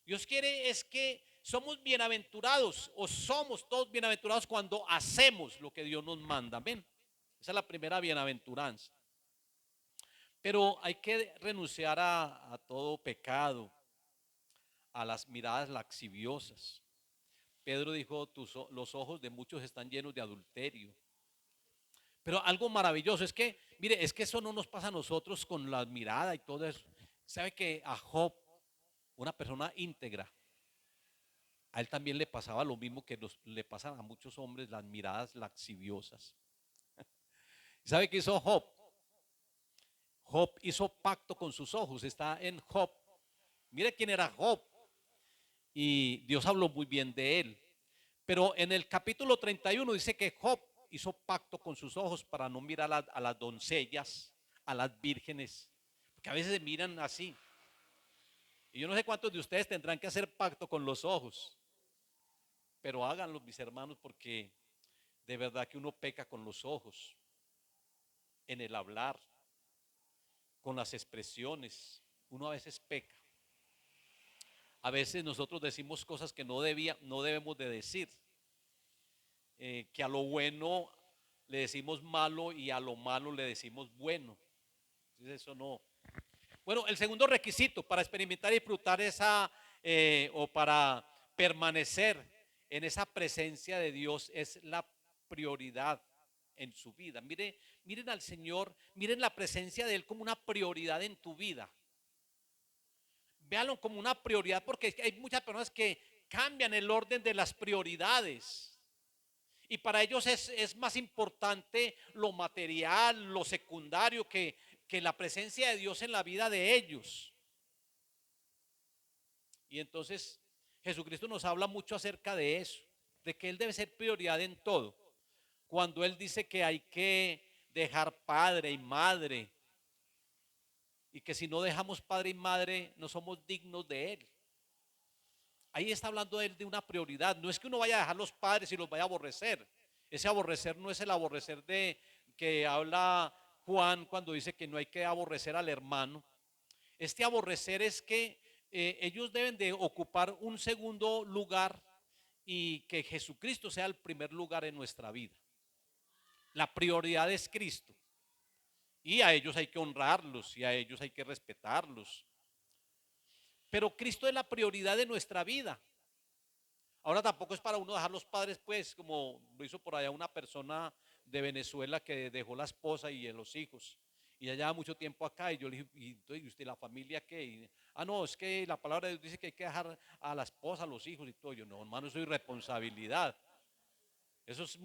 Dios quiere es que somos bienaventurados o somos todos bienaventurados cuando hacemos lo que Dios nos manda. ¿Ven? Esa es la primera bienaventuranza. Pero hay que renunciar a todo pecado, a las miradas laxiviosas. Pedro dijo, los ojos de muchos están llenos de adulterio. Pero algo maravilloso es que, mire, es que eso no nos pasa a nosotros con la mirada y todo eso. ¿Sabe que a Job, una persona íntegra, a él también le pasaba lo mismo que le pasan a muchos hombres, las miradas laxiviosas? ¿Sabe qué hizo Job? Job hizo pacto con sus ojos, está en Job. Mire quién era Job. Y Dios habló muy bien de él. Pero en el capítulo 31 dice que Job hizo pacto con sus ojos para no mirar a las doncellas, a las vírgenes, porque a veces se miran así. Y yo no sé cuántos de ustedes tendrán que hacer pacto con los ojos, pero háganlo, mis hermanos, porque de verdad que uno peca con los ojos, en el hablar, con las expresiones. Uno a veces peca. A veces nosotros decimos cosas que no debemos de decir. Que a lo bueno le decimos malo y a lo malo le decimos bueno. Entonces eso no. Bueno, el segundo requisito para experimentar y disfrutar o para permanecer en esa presencia de Dios es la prioridad en su vida. Miren al Señor, miren la presencia de Él como una prioridad en tu vida. Véanlo como una prioridad, porque hay muchas personas que cambian el orden de las prioridades. Y para ellos es más importante lo material, lo secundario, que la presencia de Dios en la vida de ellos. Y entonces Jesucristo nos habla mucho acerca de eso, de que Él debe ser prioridad en todo. Cuando Él dice que hay que dejar padre y madre, y que si no dejamos padre y madre no somos dignos de Él. Ahí está hablando Él de una prioridad. No es que uno vaya a dejar los padres y los vaya a aborrecer. Ese aborrecer no es el aborrecer de que habla Juan cuando dice que no hay que aborrecer al hermano. Este aborrecer es que ellos deben de ocupar un segundo lugar y que Jesucristo sea el primer lugar en nuestra vida. La prioridad es Cristo. Y a ellos hay que honrarlos y a ellos hay que respetarlos. Pero Cristo es la prioridad de nuestra vida. Ahora tampoco es para uno dejar los padres, pues, como lo hizo por allá una persona de Venezuela que dejó la esposa y los hijos. Y ya lleva mucho tiempo acá. Y yo le dije, ¿y usted la familia qué? No, es que la palabra de Dios dice que hay que dejar a la esposa, a los hijos y todo. Yo, no, hermano, eso es irresponsabilidad. Eso es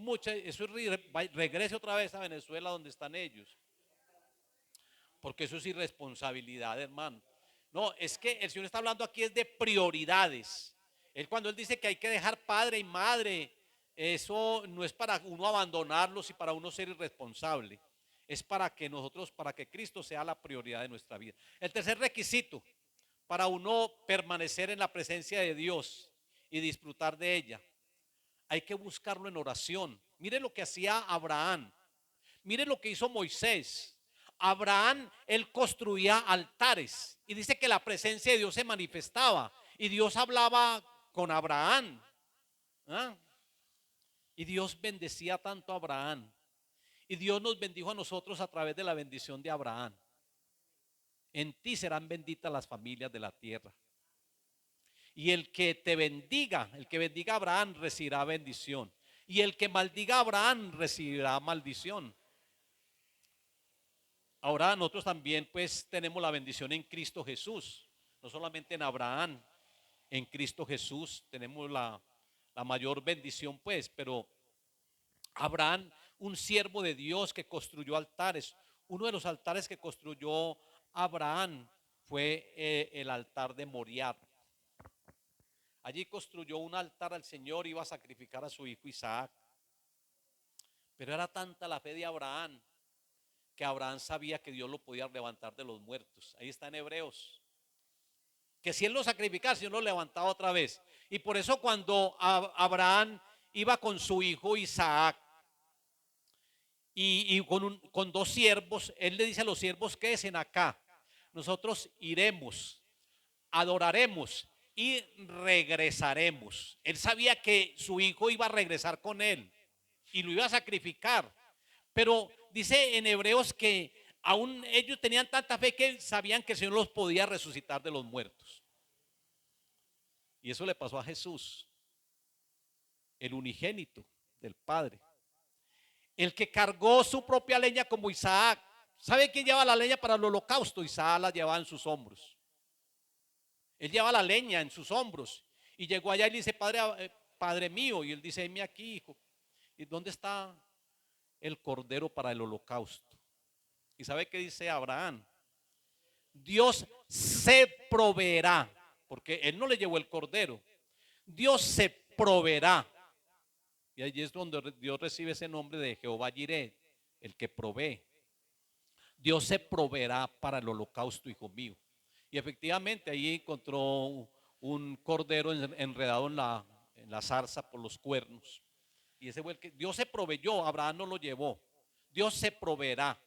regrese otra vez a Venezuela donde están ellos. Porque eso es irresponsabilidad, hermano. No, es que el Señor está hablando aquí es de prioridades. Cuando Él dice que hay que dejar padre y madre, eso no es para uno abandonarlos y para uno ser irresponsable. Es para que Cristo sea la prioridad de nuestra vida. El tercer requisito para uno permanecer en la presencia de Dios y disfrutar de ella, hay que buscarlo en oración. Mire lo que hacía Abraham. Mire lo que hizo Moisés. Abraham, él construía altares y dice que la presencia de Dios se manifestaba y Dios hablaba con Abraham. ¿Ah? Y Dios bendecía tanto a Abraham y Dios nos bendijo a nosotros a través de la bendición de Abraham. En ti serán benditas las familias de la tierra. Y el que te bendiga, el que bendiga a Abraham recibirá bendición. Y el que maldiga a Abraham recibirá maldición. Ahora nosotros también pues tenemos la bendición en Cristo Jesús. No solamente en Abraham, en Cristo Jesús tenemos la mayor bendición pues. Pero Abraham, un siervo de Dios que construyó altares. Uno de los altares que construyó Abraham fue el altar de Moriah. Allí construyó un altar al Señor, iba a sacrificar a su hijo Isaac. Pero era tanta la fe de Abraham que Abraham sabía que Dios lo podía levantar de los muertos. Ahí está en Hebreos. Que si él lo sacrificaba, el Señor lo levantaba otra vez. Y por eso cuando Abraham iba con su hijo Isaac y con dos siervos. Él le dice a los siervos: quédense acá, nosotros iremos, adoraremos y regresaremos. Él sabía que su hijo iba a regresar con él y lo iba a sacrificar. Pero dice en Hebreos que aún ellos tenían tanta fe que sabían que el Señor los podía resucitar de los muertos. Y eso le pasó a Jesús, el unigénito del Padre, el que cargó su propia leña como Isaac. ¿Sabe quién lleva la leña para el holocausto? Isaac la llevaba en sus hombros. Él lleva la leña en sus hombros y llegó allá y le dice: padre, padre mío. Y él dice: heme aquí, hijo. ¿Y dónde está el cordero para el holocausto? ¿Y sabe qué dice Abraham? Dios se proveerá, porque él no le llevó el cordero. Dios se proveerá. Y allí es donde Dios recibe ese nombre de Jehová Jireh, el que provee. Dios se proveerá para el holocausto, hijo mío. Y efectivamente ahí encontró un cordero enredado en la zarza por los cuernos. Y ese fue el que Dios se proveyó. Abraham no lo llevó. Dios se proveerá.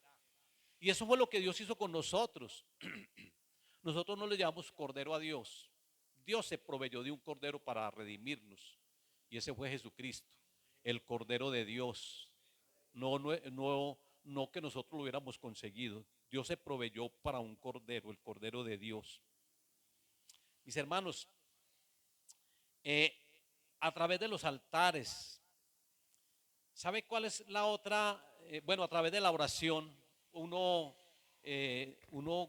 Y eso fue lo que Dios hizo con nosotros. Nosotros no le llevamos cordero a Dios. Dios se proveyó de un cordero para redimirnos. Y ese fue Jesucristo, el cordero de Dios. No que nosotros lo hubiéramos conseguido. Dios se proveyó para un cordero, el cordero de Dios. Mis hermanos, eh, a través de los altares, ¿sabe cuál es la otra? Bueno, a través de la oración, uno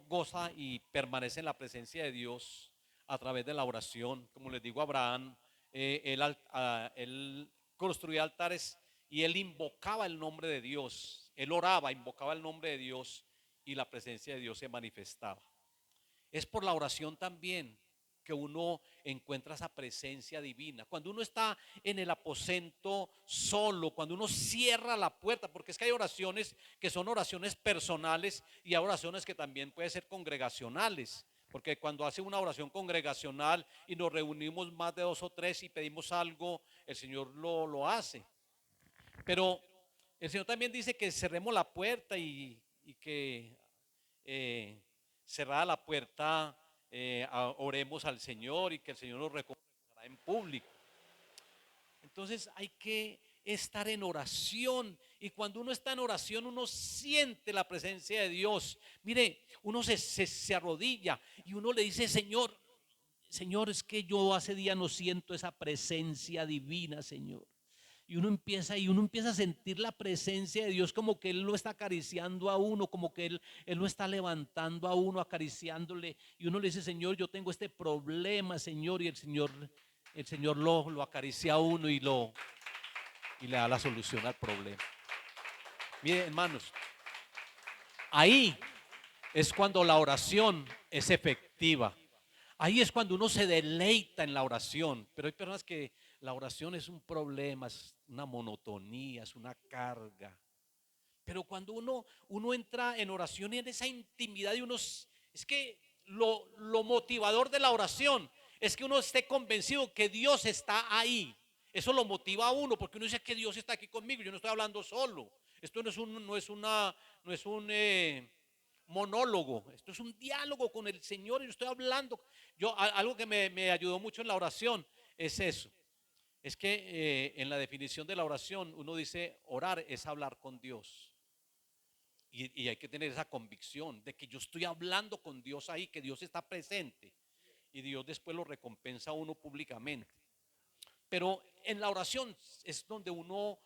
goza y permanece en la presencia de Dios a través de la oración. Como les digo a Abraham, él construía altares y él invocaba el nombre de Dios. Él oraba, invocaba el nombre de Dios y la presencia de Dios se manifestaba. Es por la oración también que uno encuentra esa presencia divina. Cuando uno está en el aposento solo, cuando uno cierra la puerta, porque es que hay oraciones que son oraciones personales y hay oraciones que también pueden ser congregacionales. Porque cuando hace una oración congregacional y nos reunimos más de 2 o 3 y pedimos algo, el Señor lo hace. Pero el Señor también dice que cerremos la puerta y que cerrada la puerta, oremos al Señor y que el Señor nos recompensará en público. Entonces hay que estar en oración, y cuando uno está en oración uno siente la presencia de Dios. Mire, uno se arrodilla y uno le dice: Señor, Señor, es que yo hace día no siento esa presencia divina, Señor. Y uno empieza a sentir la presencia de Dios, como que Él lo está acariciando a uno, como que Él lo está levantando a uno, acariciándole. Y uno le dice: Señor, yo tengo este problema, Señor. Y el Señor lo acaricia a uno y le da la solución al problema. Miren, hermanos, ahí es cuando la oración es efectiva. Ahí es cuando uno se deleita en la oración. Pero hay personas que la oración es un problema, es una monotonía, es una carga. Pero cuando uno entra en oración y en esa intimidad de unos, es que lo motivador de la oración es que uno esté convencido que Dios está ahí. Eso lo motiva a uno, porque uno dice que Dios está aquí conmigo, yo no estoy hablando solo. Esto no es un monólogo, esto es un diálogo con el Señor y yo estoy hablando. Algo que me ayudó mucho en la oración es eso. Es que en la definición de la oración uno dice: orar es hablar con Dios. Y hay que tener esa convicción de que yo estoy hablando con Dios ahí, que Dios está presente. Y Dios después lo recompensa a uno públicamente. Pero en la oración es donde uno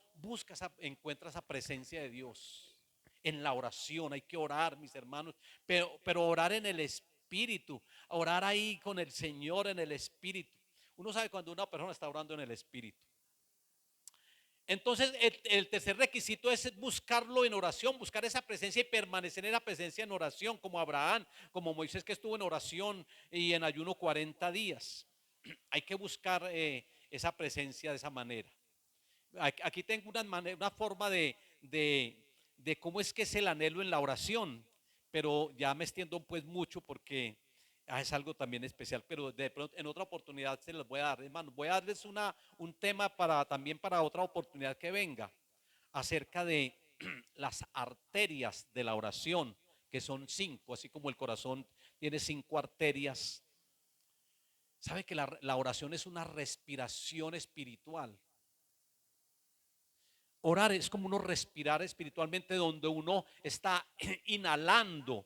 encuentra esa presencia de Dios. En la oración hay que orar, mis hermanos, pero orar en el Espíritu, orar ahí con el Señor en el Espíritu. Uno sabe cuando una persona está orando en el Espíritu. Entonces el tercer requisito es buscarlo en oración, buscar esa presencia y permanecer en la presencia en oración, como Abraham, como Moisés, que estuvo en oración y en ayuno 40 días. Hay que buscar esa presencia de esa manera. Aquí tengo una forma de cómo es que es el anhelo en la oración, pero ya me extiendo pues mucho porque es algo también especial, pero de pronto en otra oportunidad se los voy a dar, hermanos. Voy a darles un tema también para otra oportunidad que venga, acerca de las arterias de la oración, que son 5, así como el corazón tiene 5 arterias. ¿Sabe que la oración es una respiración espiritual? Orar es como uno respirar espiritualmente, donde uno está inhalando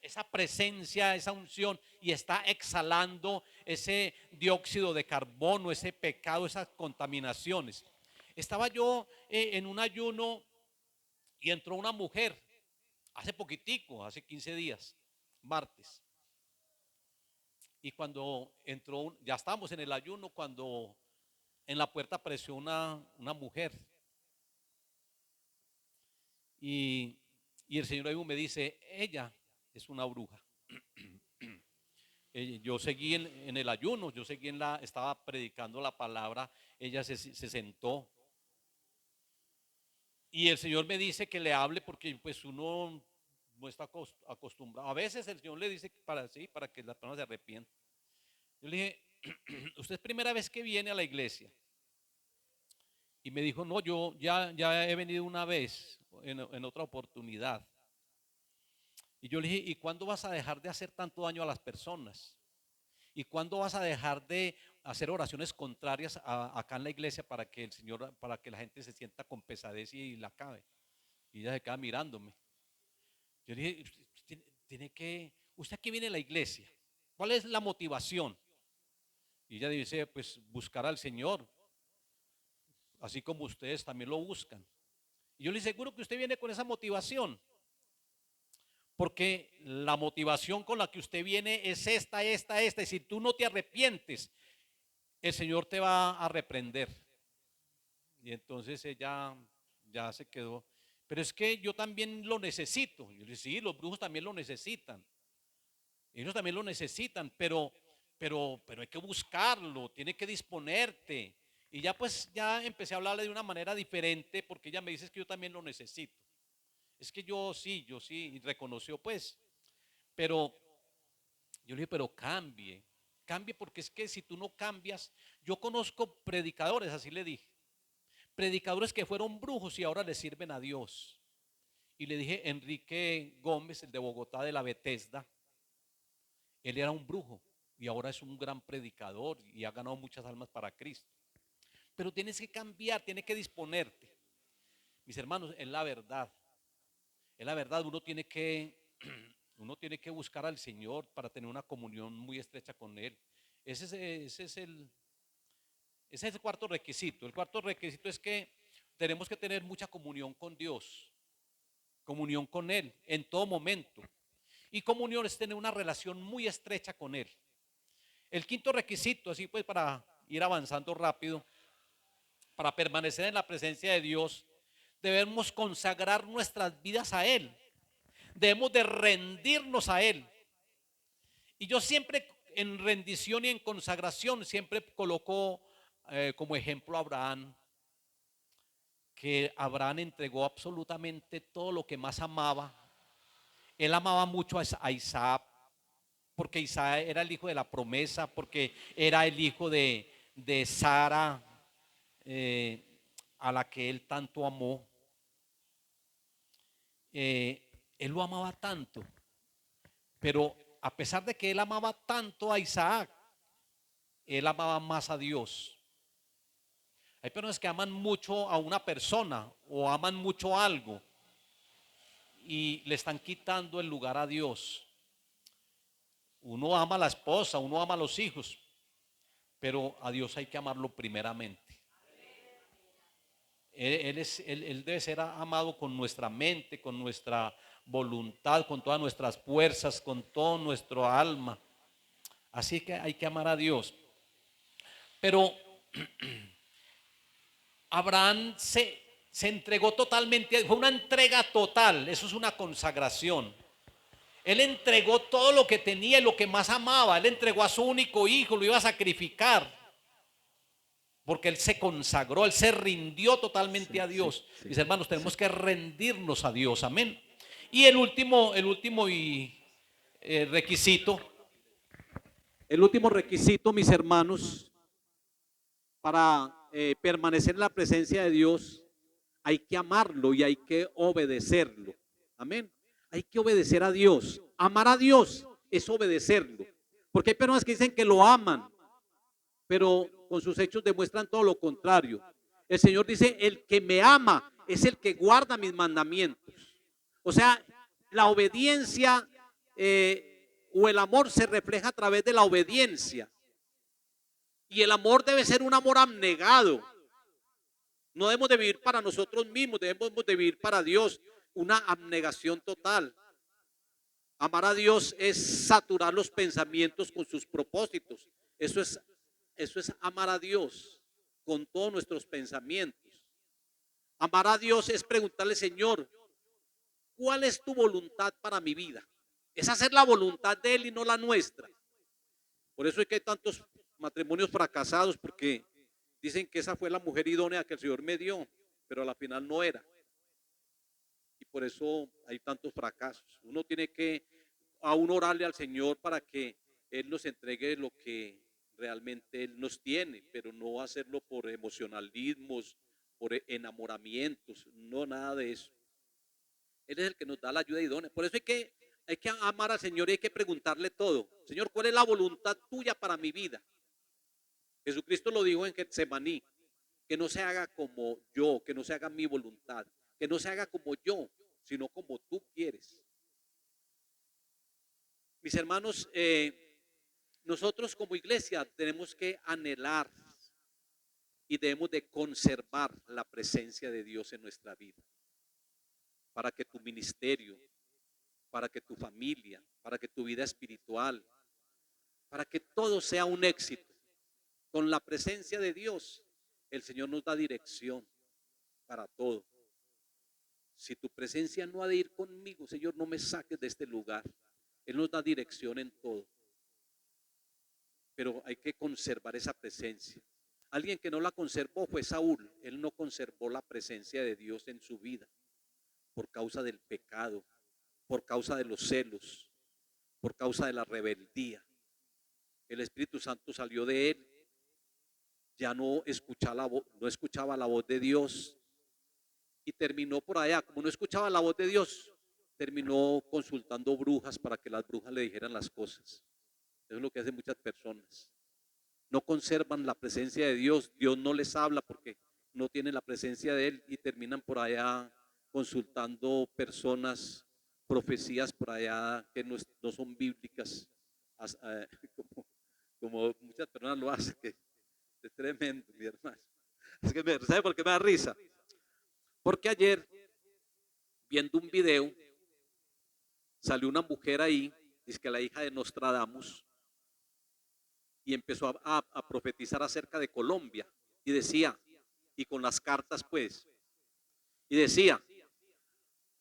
esa presencia, esa unción, y está exhalando ese dióxido de carbono, ese pecado, esas contaminaciones. Estaba yo en un ayuno y entró una mujer hace poquitico, hace 15 días, martes. Y cuando entró, ya estábamos en el ayuno, cuando en la puerta apareció una mujer. Y, y el Señor ahí me dice, ella es una bruja. Yo seguí en el ayuno, yo seguí estaba predicando la palabra, ella se sentó. Y el Señor me dice que le hable porque pues uno no está acostumbrado. A veces el Señor le dice para que la persona se arrepienta. Yo le dije, usted es primera vez que viene a la iglesia. Y me dijo, no, yo ya he venido una vez en otra oportunidad. Y yo le dije, ¿y cuándo vas a dejar de hacer tanto daño a las personas? ¿Y cuándo vas a dejar de hacer oraciones contrarias acá en la iglesia para que el Señor, para que la gente se sienta con pesadez y la acabe? Y ella se queda mirándome. Yo le dije, ¿usted aquí viene a la iglesia? ¿Cuál es la motivación? Y ella dice, pues buscar al Señor, así como ustedes también lo buscan. Y yo le seguro que usted viene con esa motivación, porque la motivación con la que usted viene es esta. Y si tú no te arrepientes, el Señor te va a reprender. Y entonces ella ya se quedó. Pero es que yo también lo necesito. Yo le dije, sí, los brujos también lo necesitan. Ellos también lo necesitan, pero hay que buscarlo, tiene que disponerte. Y ya pues ya empecé a hablarle de una manera diferente, porque ella me dice que yo también lo necesito. Es que yo sí, y reconoció pues. Pero yo le dije, pero cambie porque es que si tú no cambias, yo conozco predicadores, así le dije, predicadores que fueron brujos y ahora le sirven a Dios. Y le dije, Enrique Gómez, el de Bogotá, de la Bethesda, él era un brujo y ahora es un gran predicador y ha ganado muchas almas para Cristo. Pero tienes que cambiar, tienes que disponerte. Mis hermanos, es la verdad. Es la verdad, uno tiene que buscar al Señor para tener una comunión muy estrecha con Él. Ese es el cuarto requisito. El cuarto requisito es que tenemos que tener mucha comunión con Dios, comunión con Él en todo momento. Y comunión es tener una relación muy estrecha con Él. El quinto requisito, así pues para ir avanzando rápido, para permanecer en la presencia de Dios, debemos consagrar nuestras vidas a Él. Debemos de rendirnos a Él. Y yo siempre en rendición y en consagración siempre coloco como ejemplo a Abraham, que Abraham entregó absolutamente todo lo que más amaba. Él amaba mucho a Isaac, porque Isaac era el hijo de la promesa, porque era el hijo de Sara, a la que él tanto amó. Él lo amaba tanto, pero a pesar de que él amaba tanto a Isaac, él amaba más a Dios. Hay personas que aman mucho a una persona o aman mucho algo y le están quitando el lugar a Dios. Uno ama a la esposa, uno ama a los hijos, pero a Dios hay que amarlo primeramente. Él debe ser amado con nuestra mente, con nuestra voluntad, con todas nuestras fuerzas, con todo nuestro alma. Así que hay que amar a Dios. Pero Abraham se entregó totalmente, fue una entrega total, eso es una consagración. Él entregó todo lo que tenía y lo que más amaba. Él entregó a su único hijo, lo iba a sacrificar. Porque él se consagró, él se rindió totalmente a Dios. Mis hermanos, tenemos que rendirnos a Dios, amén. Y el último requisito
El último requisito, mis hermanos, para permanecer en la presencia de Dios, hay que amarlo y hay que obedecerlo. Amén. Hay que obedecer a Dios. Amar a Dios es obedecerlo. Porque hay personas que dicen que lo aman, pero con sus hechos demuestran todo lo contrario. El Señor dice, el que me ama es el que guarda mis mandamientos. O sea, la obediencia o el amor se refleja a través de la obediencia. Y el amor debe ser un amor abnegado. No debemos de vivir para nosotros mismos, debemos de vivir para Dios. Una abnegación total. Amar a Dios es saturar los pensamientos con sus propósitos. Eso es amar a Dios con todos nuestros pensamientos. Amar a Dios es preguntarle, Señor, ¿cuál es tu voluntad para mi vida? Es hacer la voluntad de Él y no la nuestra. Por eso es que hay tantos matrimonios fracasados, porque dicen que esa fue la mujer idónea que el Señor me dio, pero a la final no era. Y por eso hay tantos fracasos. Uno tiene que aún orarle al Señor para que Él nos entregue lo que realmente Él nos tiene, pero no hacerlo por emocionalismos, por enamoramientos, no nada de eso. Él es el que nos da la ayuda idónea. Por eso hay que amar al Señor y hay que preguntarle todo. Señor, ¿cuál es la voluntad tuya para mi vida? Jesucristo lo dijo en Getsemaní, que no se haga como yo, que no se haga mi voluntad, que no se haga como yo, sino como tú quieres. Mis hermanos, nosotros como iglesia tenemos que anhelar y debemos de conservar la presencia de Dios en nuestra vida, para que tu ministerio, para que tu familia, para que tu vida espiritual, para que todo sea un éxito. Con la presencia de Dios, el Señor nos da dirección para todo. Si tu presencia no ha de ir conmigo, Señor, no me saques de este lugar. Él nos da dirección en todo. Pero hay que conservar esa presencia. Alguien que no la conservó fue Saúl. Él no conservó la presencia de Dios en su vida por causa del pecado, por causa de los celos, por causa de la rebeldía. El Espíritu Santo salió de él. Ya no escuchaba la voz de Dios y terminó por allá. Como no escuchaba la voz de Dios, terminó consultando brujas para que las brujas le dijeran las cosas. Eso es lo que hacen muchas personas. No conservan la presencia de Dios. Dios no les habla porque no tienen la presencia de Él y terminan por allá consultando personas, profecías por allá que no son bíblicas, como, como muchas personas lo hacen, que es tremendo, mi hermano. Es que ¿sabe por qué me da risa? Porque ayer, viendo un video, salió una mujer ahí, dice que la hija de Nostradamus, y empezó a profetizar acerca de Colombia. Y decía, y con las cartas pues, y decía,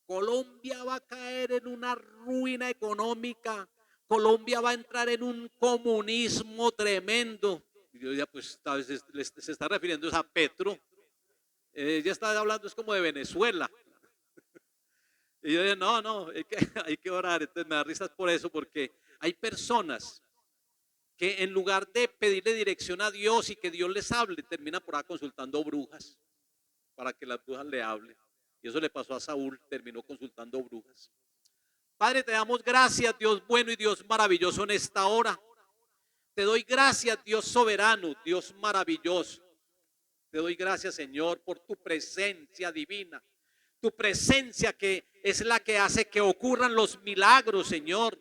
Colombia va a caer en una ruina económica, Colombia va a entrar en un comunismo tremendo. Y yo ya pues tal vez se está refiriendo a Petro. Ella está hablando, es como de Venezuela. Y yo dije, no, hay que orar. Entonces me da risas por eso, porque hay personas que en lugar de pedirle dirección a Dios y que Dios les hable, terminan por ahí consultando brujas para que las brujas le hablen. Y eso le pasó a Saúl, terminó consultando brujas. Padre, te damos gracias, Dios bueno y Dios maravilloso en esta hora. Te doy gracias, Dios soberano, Dios maravilloso. Te doy gracias, Señor, por tu presencia divina. Tu presencia que es la que hace que ocurran los milagros, Señor.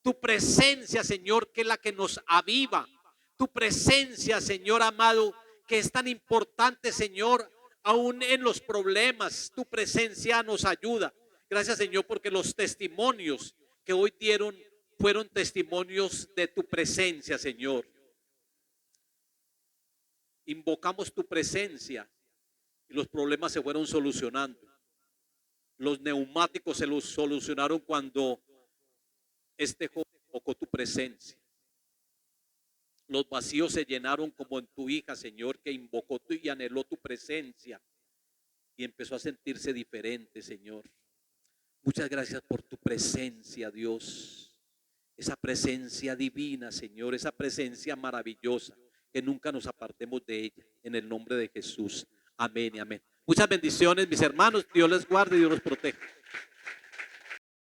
Tu presencia, Señor, que es la que nos aviva. Tu presencia, Señor amado, que es tan importante, Señor, aún en los problemas. Tu presencia nos ayuda. Gracias, Señor, porque los testimonios que hoy dieron fueron testimonios de tu presencia, Señor. Invocamos tu presencia y los problemas se fueron solucionando. Los neumáticos se los solucionaron cuando este joven invocó tu presencia. Los vacíos se llenaron como en tu hija, Señor, que invocó tú y anheló tu presencia y empezó a sentirse diferente, Señor. Muchas gracias por tu presencia, Dios. esa presencia divina, Señor, esa presencia maravillosa, que nunca nos apartemos de ella, en el nombre de Jesús. Amén y amén. Muchas bendiciones, mis hermanos. Dios les guarde y Dios los proteja.